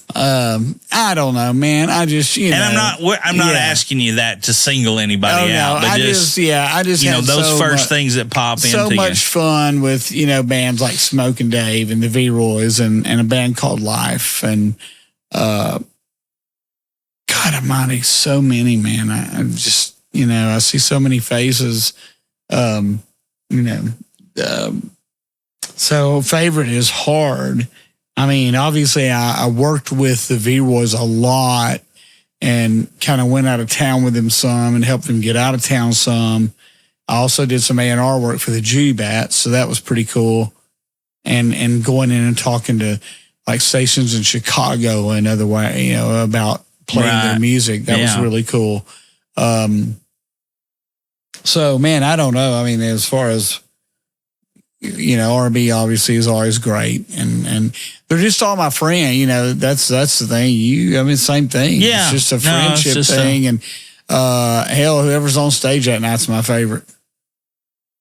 I don't know, man. I just, you know. And I'm not asking you that to single anybody out. But I just you know, those first things that pop into so much fun with, you know, bands like Smoke and Dave and the V-Roys and a band called Life and, God almighty, so many, man. I just, you know, I see so many faces, you know. So favorite is hard. I mean, obviously I worked with the V-Roys a lot and kind of went out of town with them some and helped them get out of town some. I also did some A&R work for the Judy Bats, so that was pretty cool. And going in and talking to like stations in Chicago and other way, you know, about playing their music. That was really cool. So, man, I don't know. I mean, as far as, you know, R&B obviously is always great. And they're just all my friend, you know, that's the thing. Same thing. Yeah. It's just a friendship thing. And hell, whoever's on stage that night's my favorite.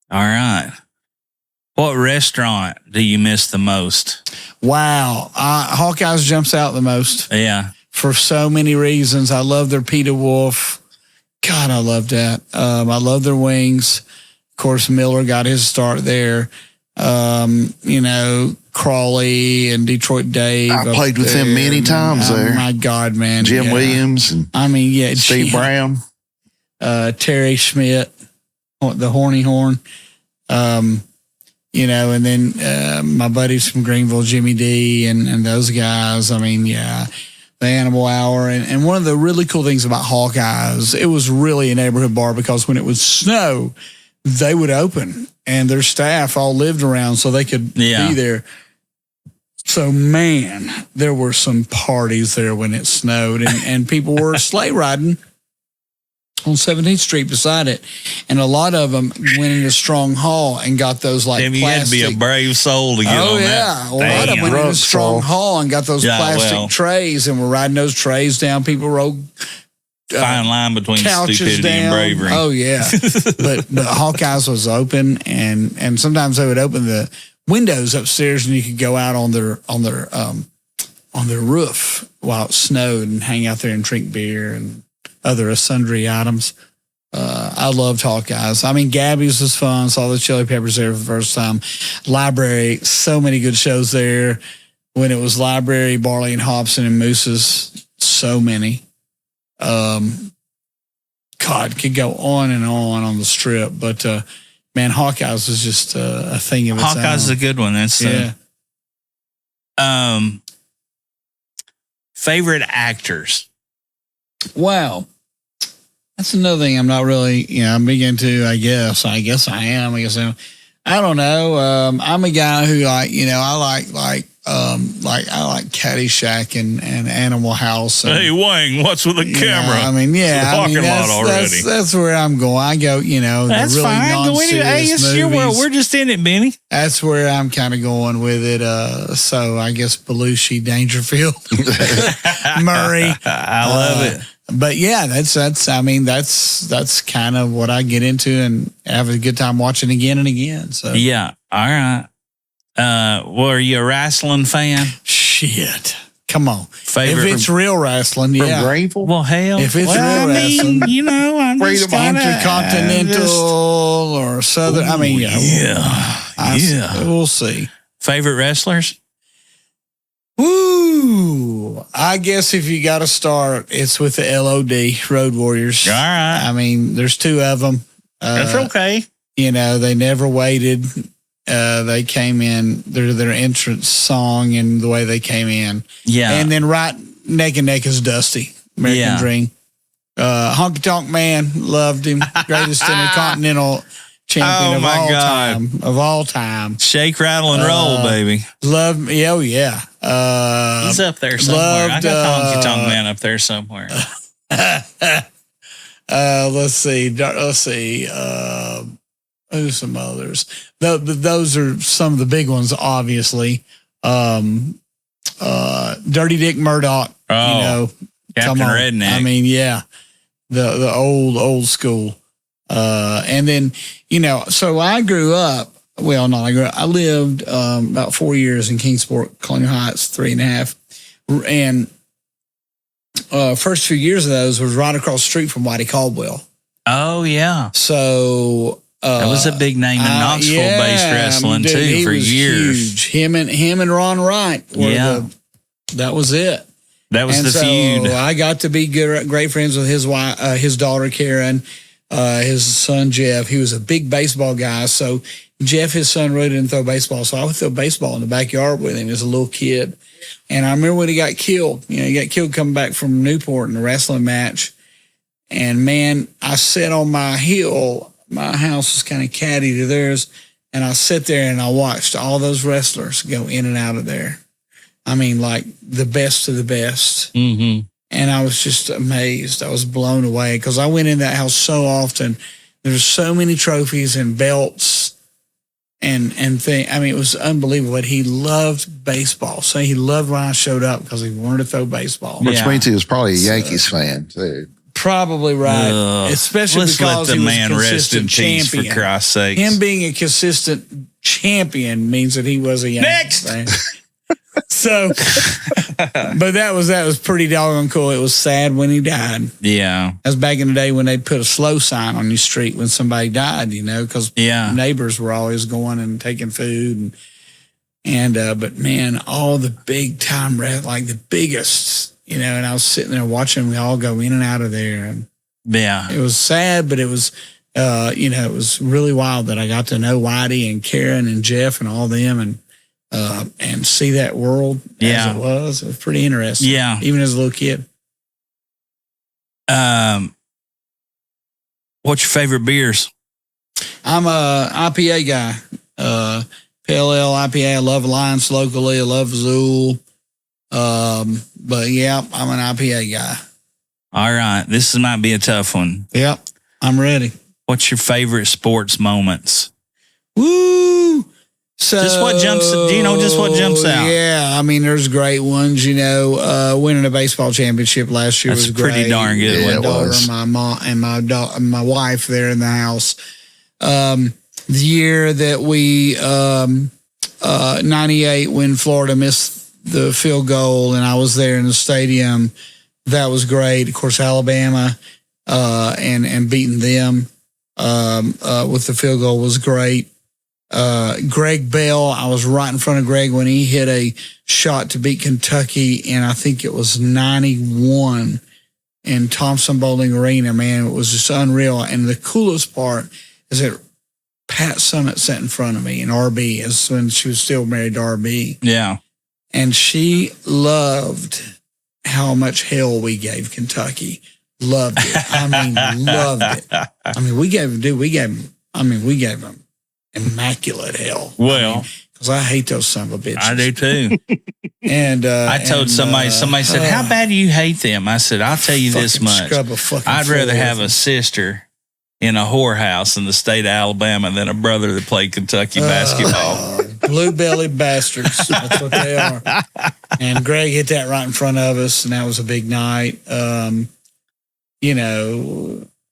All right. What restaurant do you miss the most? Wow. Hawkeye's jumps out the most. Yeah. For so many reasons. I love their Peter Wolf. God, I love that. I love their wings. Of course, Miller got his start there. You know, Crawley and Detroit Dave. I played with him many times there. Oh, my God, man. Jim Williams. And Steve Brown. Terry Schmidt. the Horny Horn. You know, and then my buddies from Greenville, Jimmy D, and those guys. I mean, yeah, the Animal Hour. And one of the really cool things about Hawkeyes, it was really a neighborhood bar because when it would snow, they would open and their staff all lived around so they could be there. So, man, there were some parties there when it snowed and people were sleigh riding on 17th Street beside it. And a lot of them went into Strong Hall and got those like Damn, you plastic. had to be a brave soul to get on that. Yeah. Well, a lot of them went into Strong Hall and got those plastic trays and were riding those trays down. People rode fine line between couches stupidity down. and bravery. Oh, yeah. but Hawkeyes was open and sometimes they would open the windows upstairs and you could go out on their roof while it snowed and hang out there and drink beer and other sundry items. I loved Hawkeyes. I mean, Gabby's was fun. Saw the Chili Peppers there for the first time. Library, so many good shows there. When it was Library, Barley and Hobson and Moose's, so many. God, could go on and on the strip. But, man, Hawkeyes was just a thing of its own. Hawkeyes is a good one. That's favorite actors. Wow. That's another thing I'm not really, I'm big into, I guess I am. I don't know. I'm a guy who I like Caddyshack and Animal House. And, hey, Wang, what's with the camera? I mean, yeah. The parking lot already. That's where I'm going. I go, that's the really fine. non-serious Hey, it's movies. your world. We're just in it, Benny. That's where I'm kind of going with it. So I guess Belushi, Dangerfield, Murray. I love it. But yeah, that's kind of what I get into and have a good time watching again and again. So yeah, all right. Well, are you a wrestling fan? Shit, come on. Favorite? If it's real wrestling, yeah. Greenville? Well, hell, if it's real wrestling, I'm just Intercontinental or Southern. I mean, we'll see. Favorite wrestlers? Woo! I guess if you got to start, it's with the LOD, Road Warriors. All right. I mean, there's two of them. That's okay. They never waited. They came in, their entrance song and the way they came in. Yeah. And then right neck and neck is Dusty, American Dream. Honky Tonk Man, loved him. Greatest Intercontinental champion of all time. Shake, rattle, and roll, baby. Loved me. Oh, yeah. He's up there somewhere. I got Honky Tonk Man up there somewhere. Let's see. Who's some others? Those are some of the big ones, obviously. Dirty Dick Murdoch. Oh, Captain Redneck. I mean, yeah, the old school. And then so I grew up. Well, no, I lived about 4 years in Kingsport, Colonial Heights, 3.5, and first few years of those was right across the street from Whitey Caldwell. Oh yeah. So. That was a big name in Knoxville-based wrestling too for years. Huge. Him and Ron Wright were that was it. That was the feud. I got to be great friends with his wife, his daughter Karen, his son Jeff. He was a big baseball guy. So Jeff, his son, really didn't throw baseball. So I would throw baseball in the backyard with him as a little kid. And I remember when he got killed. He got killed coming back from Newport in a wrestling match. And man, I sat on my hill. My house was kind of catty to theirs. And I sat there and I watched all those wrestlers go in and out of there. I mean, like the best of the best. Mm-hmm. And I was just amazed. I was blown away because I went in that house so often. There's so many trophies and belts and things. I mean, it was unbelievable. But he loved baseball. So he loved when I showed up because he wanted to throw baseball. Which means he was probably a Yankees fan, too. Probably right. Especially because he was a consistent champion. For Christ's sake. Him being a consistent champion means that he was a Yankees fan. So, but that was pretty doggone cool. It was sad when he died. Yeah. That was back in the day when they put a slow sign on your street when somebody died, because neighbors were always going and taking food. But man, all the big time, like the biggest, and I was sitting there watching them all go in and out of there. And yeah. it was sad, but it was It was really wild that I got to know Whitey and Karen and Jeff and all them and see that world as it was. It was pretty interesting. Yeah. Even as a little kid. What's your favorite beers? I'm a IPA guy. Pale Ale, IPA. I love Alliance locally. I love Zool. But yeah, I'm an IPA guy. All right. This might be a tough one. Yep. I'm ready. What's your favorite sports moments? Woo! So, just what jumps out? Yeah, I mean, there's great ones. Winning a baseball championship last year was great. Pretty darn good. My daughter, my mom, and my wife there in the house. The year that we 98 when Florida missed the field goal, and I was there in the stadium. That was great. Of course, Alabama and beating them with the field goal was great. Greg Bell, I was right in front of Greg when he hit a shot to beat Kentucky, and I think it was 91 in Thompson Bowling Arena. Man, it was just unreal. And the coolest part is that Pat Summit sat in front of me in RB as when she was still married to RB. Yeah. And she loved how much hell we gave Kentucky. Loved it. I mean, loved it. I mean, we gave them immaculate hell. Well, because I hate those son of a bitches. I do too. And I told somebody said, how bad do you hate them? I said, I'll tell you this much. I'd rather have a sister in a whorehouse in the state of Alabama than a brother that played Kentucky basketball. Blue-bellied bastards. That's what they are. And Greg hit that right in front of us, and that was a big night.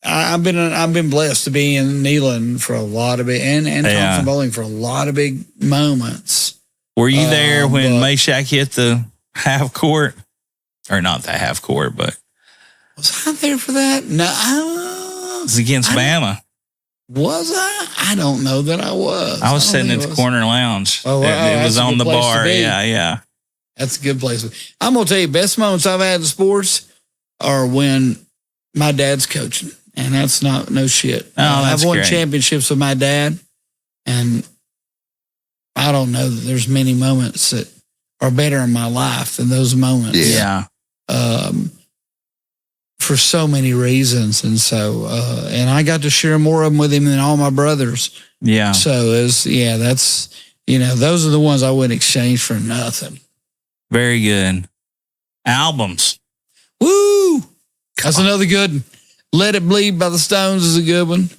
I've been blessed to be in Neyland for a lot of big, and Thompson Bowling for a lot of big moments. Were you there when Meshack hit the half court? Or not the half court, but was I there for that? No, it was against Bama. Was I? I don't know that I was. I was sitting at the corner lounge. Oh, it was on the bar. Yeah. That's a good place. I'm gonna tell you, best moments I've had in sports are when my dad's coaching. And that's no shit. I've won championships with my dad, and I don't know that there's many moments that are better in my life than those moments. Yeah. For so many reasons. And so, and I got to share more of them with him than all my brothers. Yeah. So those are the ones I wouldn't exchange for nothing. Very good. Albums. Woo! That's another good one. Let It Bleed by the Stones is a good one.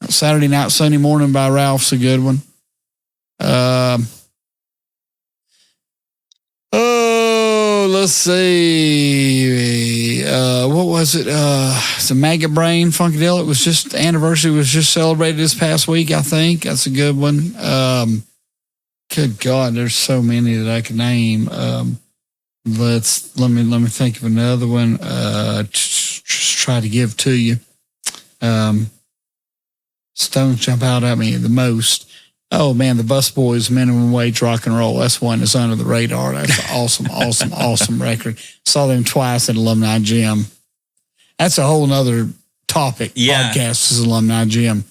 Saturday Night, Sunday Morning by Ralph's a good one. Let's see. What was it? It's a Maggot Brain Funkadelic. It was just anniversary was just celebrated this past week, I think. That's a good one. Good God, there's so many that I could name. Let me think of another one. Just try to give to you. Stones jump out at me the most. Oh man, the Bus Boys, Minimum Wage, Rock and Roll. That's one that's under the radar. That's an awesome record. Saw them twice at Alumni Gym. That's a whole nother topic. Yeah. Podcast is Alumni Gym.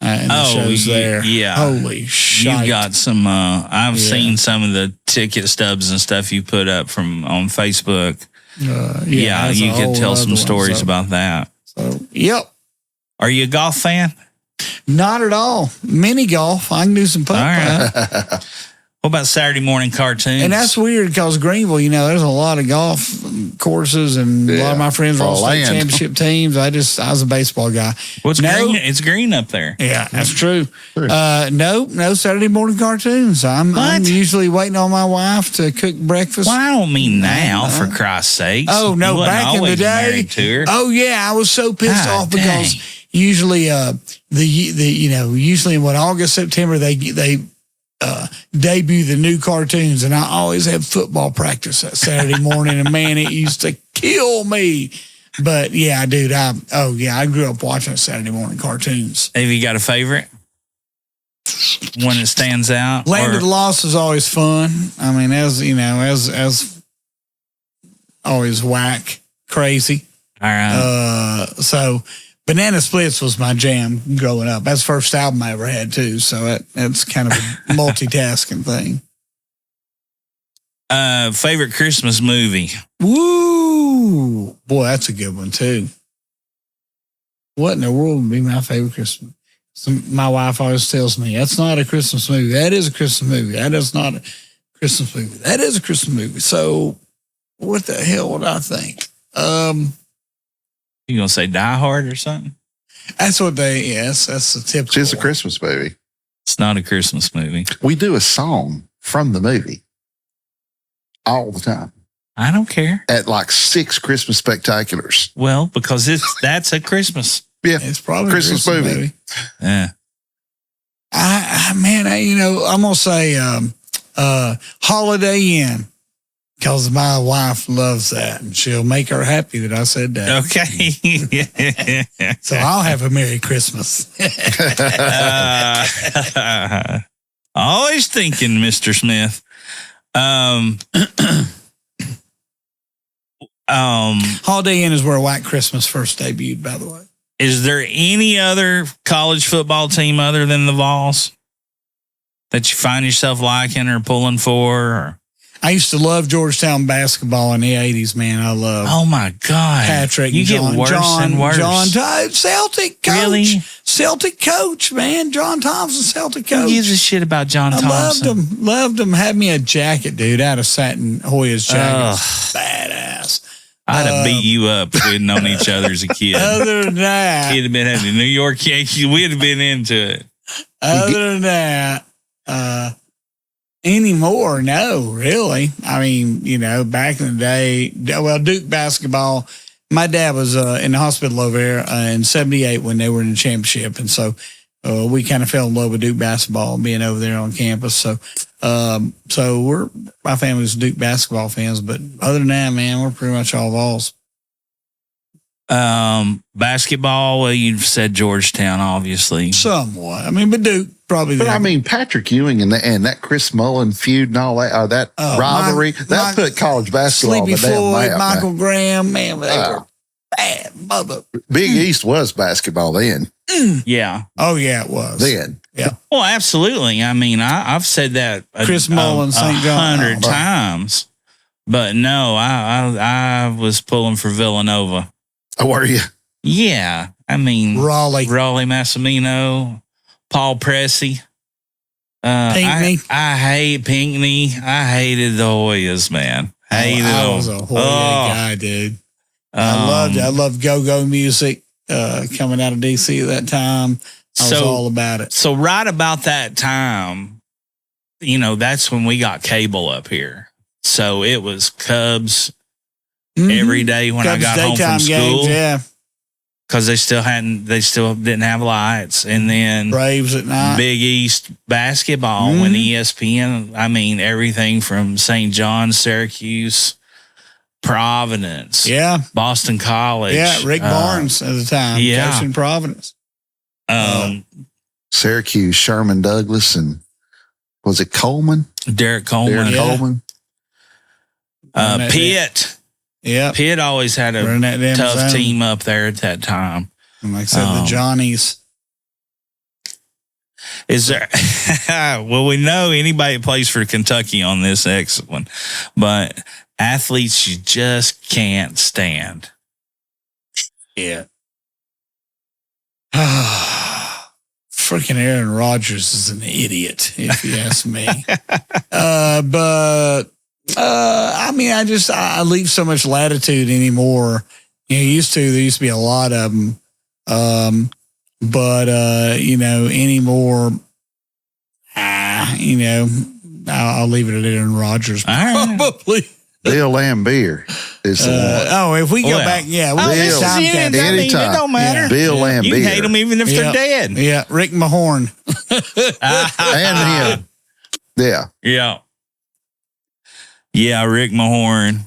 And the shows there. Yeah. Holy shit. You've got some, I've seen some of the ticket stubs and stuff you put up on Facebook. You could tell some stories about that. So, yep. Are you a golf fan? Not at all. Mini golf. I can do some putt. All right. What about Saturday morning cartoons? And that's weird because Greenville, there's a lot of golf courses, and a lot of my friends were on state championship teams. I was a baseball guy. Well, green. It's green up there. Yeah, that's true. No Saturday morning cartoons. I'm usually waiting on my wife to cook breakfast. Well, I don't mean now, for Christ's sake. Oh no, back in the day. Oh yeah, I was so pissed off because usually usually in August, September they debut the new cartoons, and I always had football practice that Saturday morning, and man, it used to kill me. But yeah, dude, I grew up watching Saturday morning cartoons. Have you got a favorite? One that stands out? Land of the Lost is always fun. I mean, as always whack, crazy. All right. So Banana Splits was my jam growing up. That's the first album I ever had too. So that's kind of a multitasking thing. Favorite Christmas movie? Woo! Boy, that's a good one too. What in the world would be my favorite Christmas? So my wife always tells me, that's not a Christmas movie. That is a Christmas movie. That is not a Christmas movie. That is a Christmas movie. So what the hell would I think? You gonna say Die Hard or something? That's what yes, that's the typical. It's a Christmas movie. It's not a Christmas movie. We do a song from the movie all the time I don't care. at like 6 Christmas spectaculars. Well, because that's a Christmas. Yeah, It's probably Christmas a Christmas movie. movie. Yeah. I'm gonna say Holiday Inn because my wife loves that and she'll make her happy that I said that. Okay. So I'll have a Merry Christmas. Always thinking, Mr. Smith. Holiday Inn is where White Christmas first debuted, by the way. Is there any other college football team other than the Vols that you find yourself liking or pulling for? Or? I used to love Georgetown basketball in the 80s, man. I love Oh my God. Patrick. You and get worse and worse. Celtic coach. Really? Celtic coach, man. John Thompson, Celtic Who coach. gives a shit about John I Thompson? loved him. Had me a jacket, dude, out of satin Hoya's jacket. Ugh. Badass. I'd have beat you up if we'd known each other as a kid. Other than that, He'd have been at the New York Yankees. We'd have been into it. Other than that, anymore, no, really. I mean, back in the day, well, Duke basketball, my dad was in the hospital over there in 78 when they were in the championship. And so we kind of fell in love with Duke basketball being over there on campus. So my family's Duke basketball fans, but other than that, man, we're pretty much all Vols. Basketball, well, you've said Georgetown, obviously. Somewhat. I mean, but Duke probably. But I mean, Patrick Ewing and that Chris Mullen feud and all that, rivalry, that put college basketball on Sleepy the damn Floyd, map. Michael Graham, man, they were bad mother. Big East was basketball then. Yeah. Oh, yeah, it was. Then. Yeah. Well, absolutely. I mean, I've said that Chris Mullen, St. John. 100 times. But no, I was pulling for Villanova. Oh, were you? Yeah. I mean, Raleigh. Massimino, Paul Pressey. Pinckney. I hate Pinckney. I hated the Hoyas, man. Hated I them. was a Hoya guy, dude. I loved go-go music coming out of D.C. at that time. I was all about it. So right about that time, that's when we got cable up here. So it was Cubs every day when Cubs I got home from school. Games, yeah. Because they still didn't have lights. And then Braves at night. Big East basketball when ESPN, I mean, everything from St. John, Syracuse, Providence, Boston College. Yeah, Rick Barnes at the time, coaching Providence. Syracuse, Sherman Douglas, and was it Coleman? Derek Coleman. Coleman. Pitt. Yeah. Pitt always had a tough team up there at that time. And like I said, the Johnnies. Is there? Well, we know anybody that plays for Kentucky on this excellent, but athletes you just can't stand. Yeah. Freaking Aaron Rodgers is an idiot, if you ask me. I mean, I leave so much latitude anymore. There used to be a lot of them. Anymore, I'll leave it at Aaron Rodgers. Probably. Bill Lambier is the one. If we go back, Bill, anytime. It don't matter. Yeah. Bill Lambier. You can hate them even if they're dead. Yeah, Rick Mahorn. And him. Yeah. Yeah. Yeah, Rick Mahorn.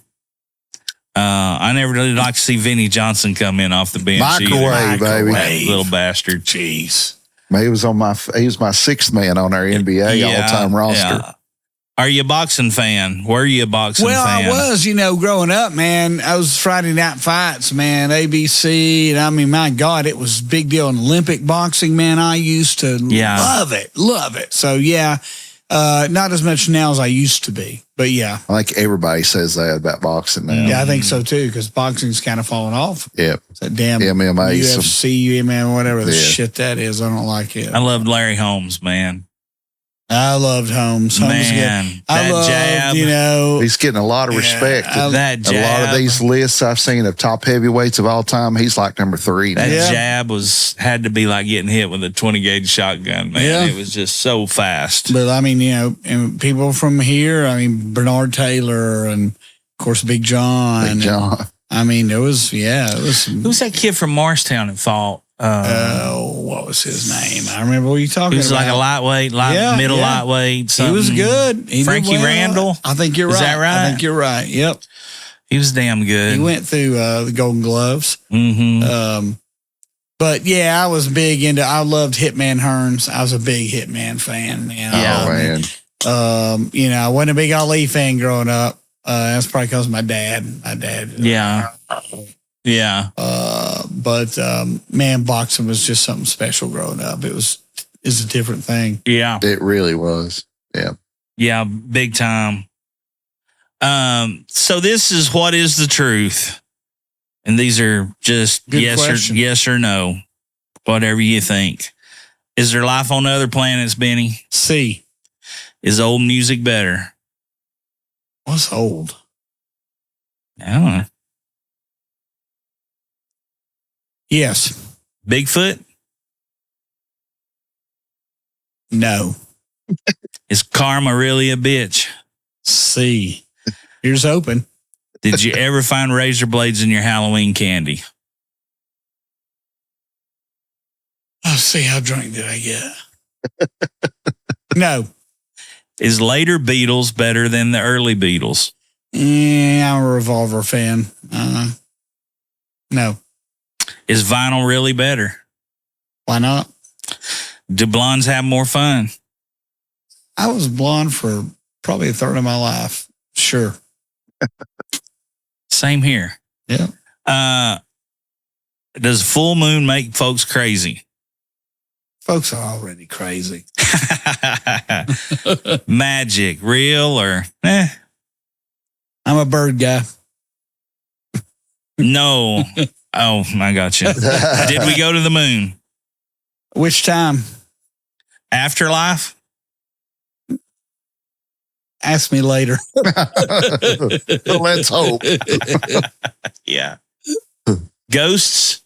I never really like to see Vinny Johnson come in off the bench. Microwave, baby. That little bastard. Jeez. He was my 6th man on our NBA all-time roster. Yeah. Are you a boxing fan? Were you a boxing fan? I was, growing up, man. I was Friday night fights, man, ABC. And I mean, my God, it was a big deal in Olympic boxing, man. I used to love it. So, yeah, not as much now as I used to be. But, yeah. I think everybody says that about boxing now. Yeah, I think so, too, because boxing's kind of fallen off. Yep. It's that damn MMA, UFC, man, whatever the shit that is. I don't like it. I loved Larry Holmes, man. I loved Holmes. Man, I loved, jab. He's getting a lot of respect. That jab. A lot of these lists I've seen of top heavyweights of all time, he's like number 3. That jab had to be like getting hit with a 20-gauge shotgun, man. Yeah. It was just so fast. But, I mean, and people from here, I mean, Bernard Taylor and, of course, Big John. I mean, it was. Who was that kid from Morristown that fought? What was his name? I remember what you talking about. He was like a lightweight, middle lightweight. Something. He was good. Frankie Randall. I think you're right. Is that right? I think you're right. Yep. He was damn good. He went through the Golden Gloves. Mm-hmm. But yeah, I was big into. I loved Hitman Hearns. I was a big Hitman fan. Man. I wasn't a big Ali fan growing up. That's probably because my dad. Yeah. Yeah. But man, boxing was just something special growing up. It's a different thing. Yeah. It really was. Yeah. Yeah, big time. So this is what is the truth. And these are just Good yes question. or yes or no. Whatever you think. Is there life on other planets, Benny? C. Is old music better? What's old? I don't know. Yes. Bigfoot? No. Is karma really a bitch? C. Here's hoping. Did you ever find razor blades in your Halloween candy? Let's see, how drunk did I get? No. Is later Beatles better than the early Beatles? Yeah, I'm a Revolver fan. No. Is vinyl really better? Why not? Do blondes have more fun? I was blonde for probably a third of my life. Sure. Same here. Yeah. Does full moon make folks crazy? Folks are already crazy. Magic, real or eh? I'm a bird guy. No. Oh, I got you. Did we go to the moon? Which time? Afterlife? Ask me later. Let's hope. Yeah. Ghosts?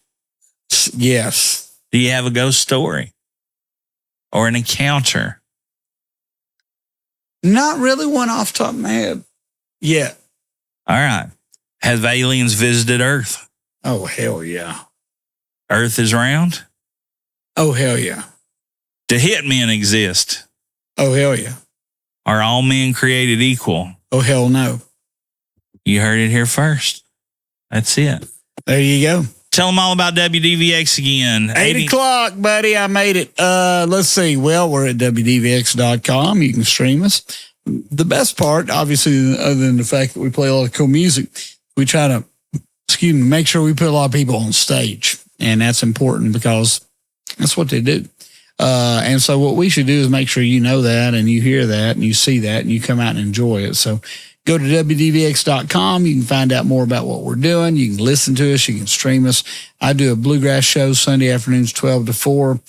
Yes. Do you have a ghost story or an encounter? Not really one off the top of my head. Yeah. All right. Have aliens visited Earth? Oh, hell yeah. Earth is round? Oh, hell yeah. Do hitmen exist? Oh, hell yeah. Are all men created equal? Oh, hell no. You heard it here first. That's it. There you go. Tell them all about WDVX again. 8 o'clock, buddy. I made it. Let's see. Well, we're at WDVX.com. You can stream us. The best part, obviously, other than the fact that we play a lot of cool music, we try to, make sure we put a lot of people on stage. And that's important because that's what they do. And so what we should do is make sure you know that and you hear that and you see that and you come out and enjoy it. So go to WDVX.com. You can find out more about what we're doing. You can listen to us. You can stream us. I do a bluegrass show Sunday afternoons, 12 to 4.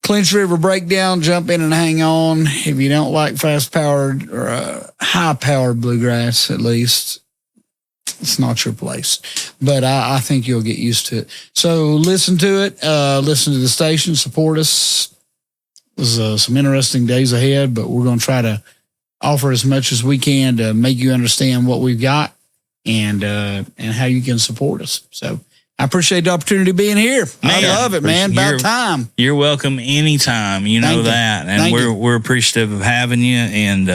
Clinch River Breakdown, jump in and hang on. If you don't like fast-powered or high-powered bluegrass, at least, it's not your place. But I think you'll get used to it. So listen to it. Listen to the station. Support us. There's some interesting days ahead, but we're going to try to offer as much as we can to make you understand what we've got and how you can support us. So I appreciate the opportunity of being here. Man, I love it, man. About time. You're welcome anytime. You know that. And we're appreciative of having you and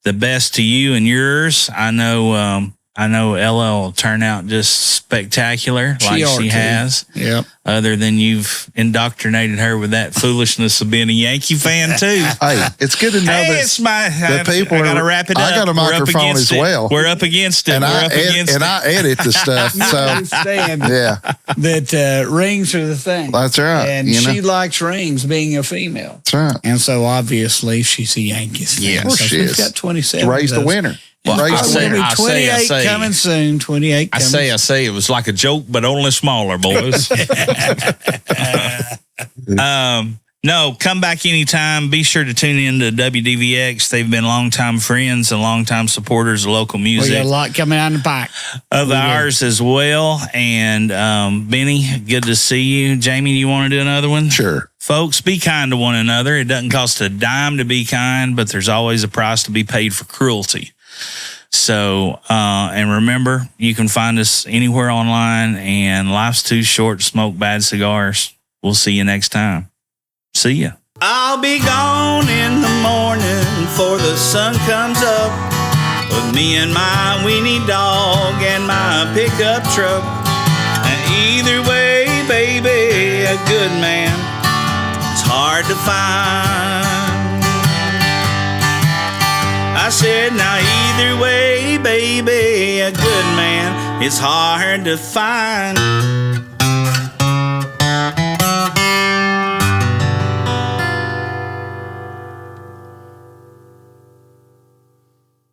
the best to you and yours. I know I know Ella will turn out just spectacular, like she has. Yep. Other than you've indoctrinated her with that foolishness of being a Yankee fan too. Hey, it's good to know that the people. I got to wrap it up. I got a microphone as well. We're up against it. And I edit the stuff. You So understand that rings are the thing. That's right. And she likes rings, being a female. That's right. And so obviously she's a Yankees fan. Yeah, of course she is. We've got 27. Raise the winner. Well, Raise the winner. 28 coming soon. 28 coming. I say it was like a joke, but only smaller, boys. No, come back anytime. Be sure to tune in to WDVX. They've been longtime friends and longtime supporters of local music. We got a lot coming out in the back of ours as well. And Benny, good to see you. Jamie, you want to do another one? Sure. Folks, be kind to one another. It doesn't cost a dime to be kind, but there's always a price to be paid for cruelty. So, and remember, you can find us anywhere online, and life's too short to smoke bad cigars. We'll see you next time. See ya. I'll be gone in the morning before the sun comes up, with me and my weenie dog and my pickup truck. And either way, baby, a good man, it's hard to find. I said, now either way, baby, a good man, it's hard to find.